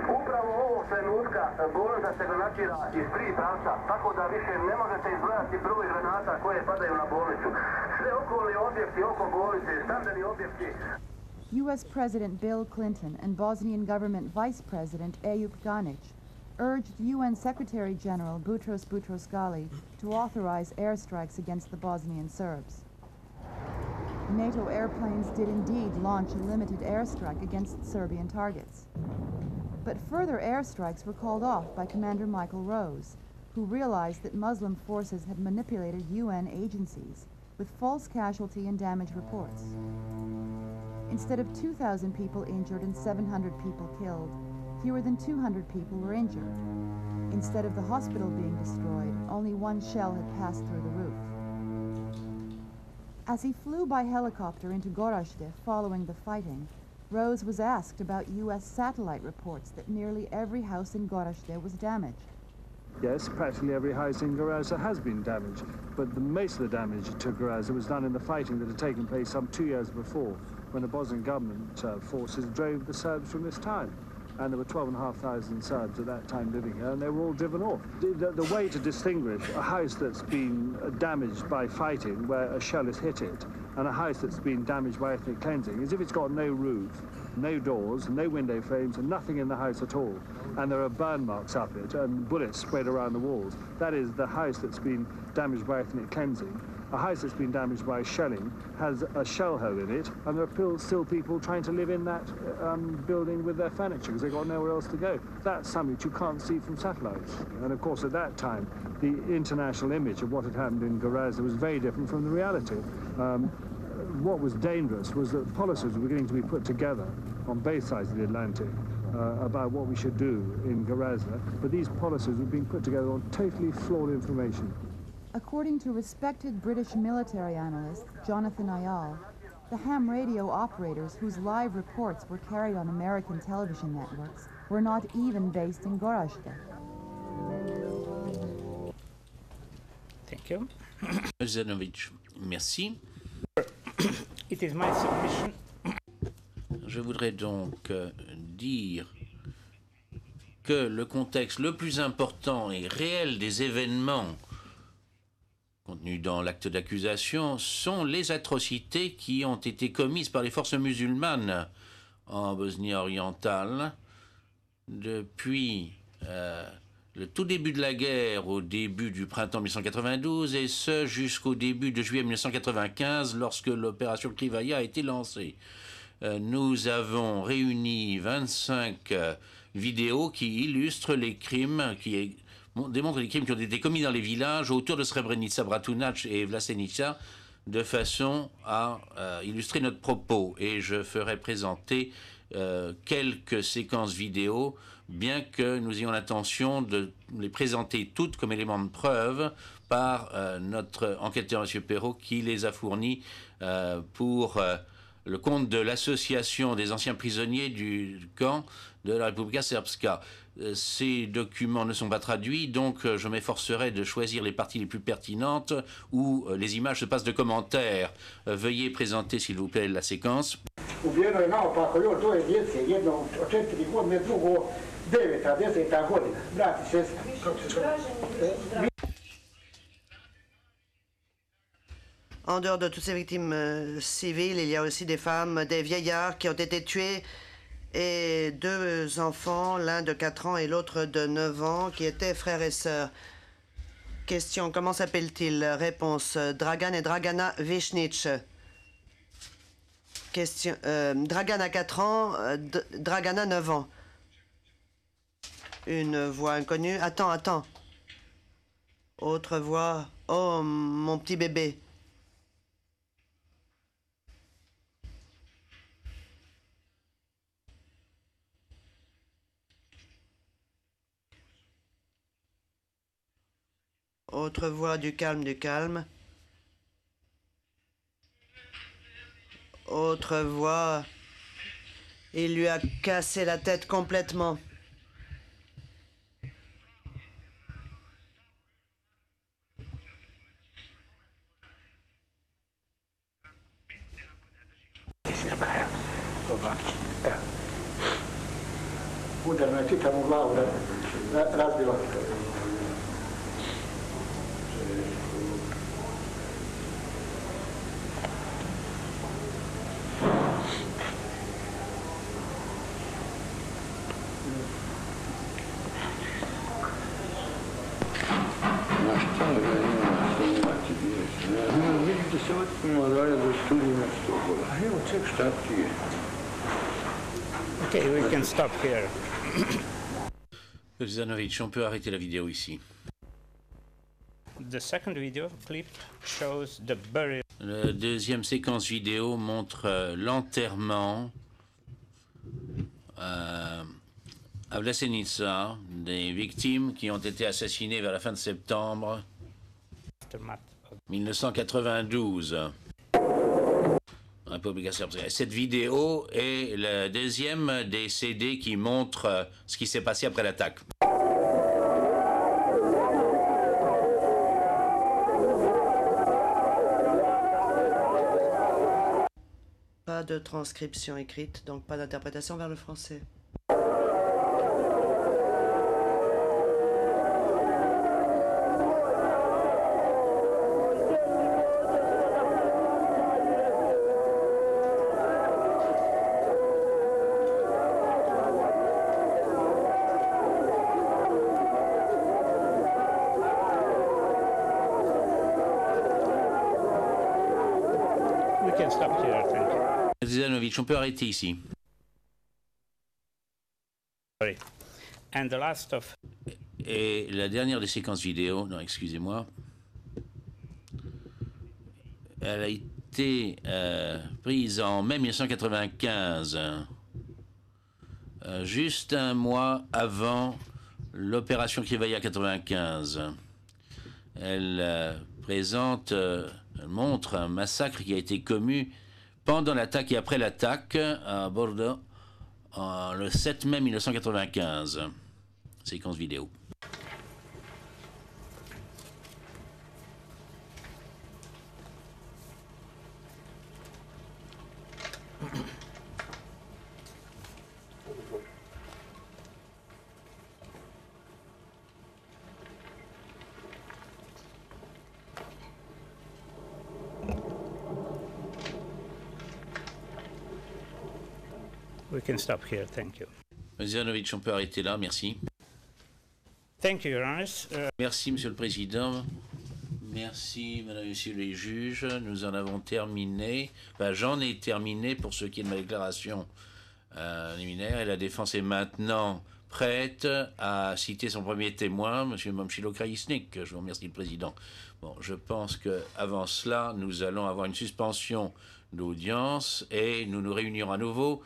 Upravo ovog trenutka bolnica se granatira iz 3 pravca, tako da više ne možete izbrojati broj granata koje padaju na bolnicu. Sve okolni objekti oko bolnice, stambeni objekti. U.S. President Bill Clinton and Bosnian government Vice President Eyüp Ganic urged UN Secretary General Boutros Boutros-Ghali to authorize airstrikes against the Bosnian Serbs. NATO airplanes did indeed launch a limited airstrike against Serbian targets. But further airstrikes were called off by Commander Michael Rose, who realized that Muslim forces had manipulated UN agencies with false casualty and damage reports. Instead of 2,000 people injured and 700 people killed, fewer than 200 people were injured. Instead of the hospital being destroyed, only 1 shell had passed through the roof. As he flew by helicopter into Gorazde following the fighting, Rose was asked about U.S. satellite reports that nearly every house in Gorazde was damaged. Yes, practically every house in Gorazde has been damaged, but most of the damage to Gorazde was done in the fighting that had taken place some 2 years before, when the Bosnian government forces drove the Serbs from this town. And there were 12,500 Serbs at that time living here, and they were all driven off. The way to distinguish a house that's been damaged by fighting, where a shell has hit it, and a house that's been damaged by ethnic cleansing, is if it's got no roof, no doors, no window frames, and nothing in the house at all, and there are burn marks up it, and bullets spread around the walls. That is the house that's been damaged by ethnic cleansing. a house that's been damaged by shelling has a shell hole in it, and there are still people trying to live in that building with their furniture because they've got nowhere else to go. That's something you can't see from satellites. And of course, at that time, the international image of what had happened in Garazza was very different from the reality. What was dangerous was that policies were beginning to be put together on both sides of the Atlantic about what we should do in Garazza, but these policies were being put together on totally flawed information. According to respected British military analyst Jonathan Ayal, the ham radio operators whose live reports were carried on American television networks were not even based in Gorazde. Thank you. Zanovic, merci. It is my submission. Je voudrais donc dire que le contexte le plus important et réel des événements contenus dans l'acte d'accusation sont les atrocités qui ont été commises par les forces musulmanes en Bosnie orientale depuis le tout début de la guerre, au début du printemps 1992, et ce jusqu'au début de juillet 1995, lorsque l'opération Krivaya a été lancée. Nous avons réuni 25 vidéos qui illustrent les crimes, qui démontrent les crimes qui ont été commis dans les villages autour de Srebrenica, Bratunac et Vlasenica, de façon à illustrer notre propos. Et je ferai présenter quelques séquences vidéo, bien que nous ayons l'intention de les présenter toutes comme éléments de preuve par notre enquêteur, M. Perrault, qui les a fournis pour le compte de l'association des anciens prisonniers du camp de la Republika Srpska. Ces documents ne sont pas traduits, donc je m'efforcerai de choisir les parties les plus pertinentes où les images se passent de commentaires. Veuillez présenter, s'il vous plaît, la séquence. Ubijeno je naopako još dvoje djece, jedno od 4 godine, drugo 9, a 10 godina. Brat i sestra. En dehors de toutes ces victimes civiles, il y a aussi des femmes, des vieillards qui ont été tués et 2 enfants, l'un de 4 ans et l'autre de 9 ans, qui étaient frères et sœurs. Question, comment s'appelle-t-il? Réponse, Dragan et Dragana Višnić. Question, Dragana 4 ans, Dragana 9 ans. Une voix inconnue. Attends. Autre voix. Oh, mon petit bébé. Autre voix, du calme, du calme. Autre voix. Il lui a cassé la tête complètement. Udarno je čitavu glavu razbilo. Okay, we can stop here. Zanovic, on peut arrêter la vidéo ici. The second video clip shows the burial. La deuxième séquence vidéo montre l'enterrement à Vlasenica des victimes qui ont été assassinées vers la fin de septembre 1992. Cette vidéo est la deuxième des CD qui montre ce qui s'est passé après l'attaque. Pas de transcription écrite, donc pas d'interprétation vers le français. stop here, thank you. Zanovic, on peut arrêter ici. Sorry. And the last of... Et la dernière des séquences vidéo, non, excusez-moi, elle a été prise en mai 1995, juste un mois avant l'opération Krivaya 95. Elle montre un massacre qui a été commis pendant l'attaque et après l'attaque à Bordeaux le 7 mai 1995. Séquence vidéo. We can stop here, thank you. Zanovic, on peut arrêter là, merci. Thank you, Your Honor. Merci, Monsieur le Président. Merci, Madame et Messieurs les juges. Nous en avons terminé. Enfin, j'en ai terminé pour ce qui est de ma déclaration liminaire. Et la défense est maintenant prête à citer son premier témoin, Monsieur Momchilo Kraïsnik. Je vous remercie, le Président. Bon, je pense qu'avant cela, nous allons avoir une suspension d'audience et nous nous réunirons à nouveau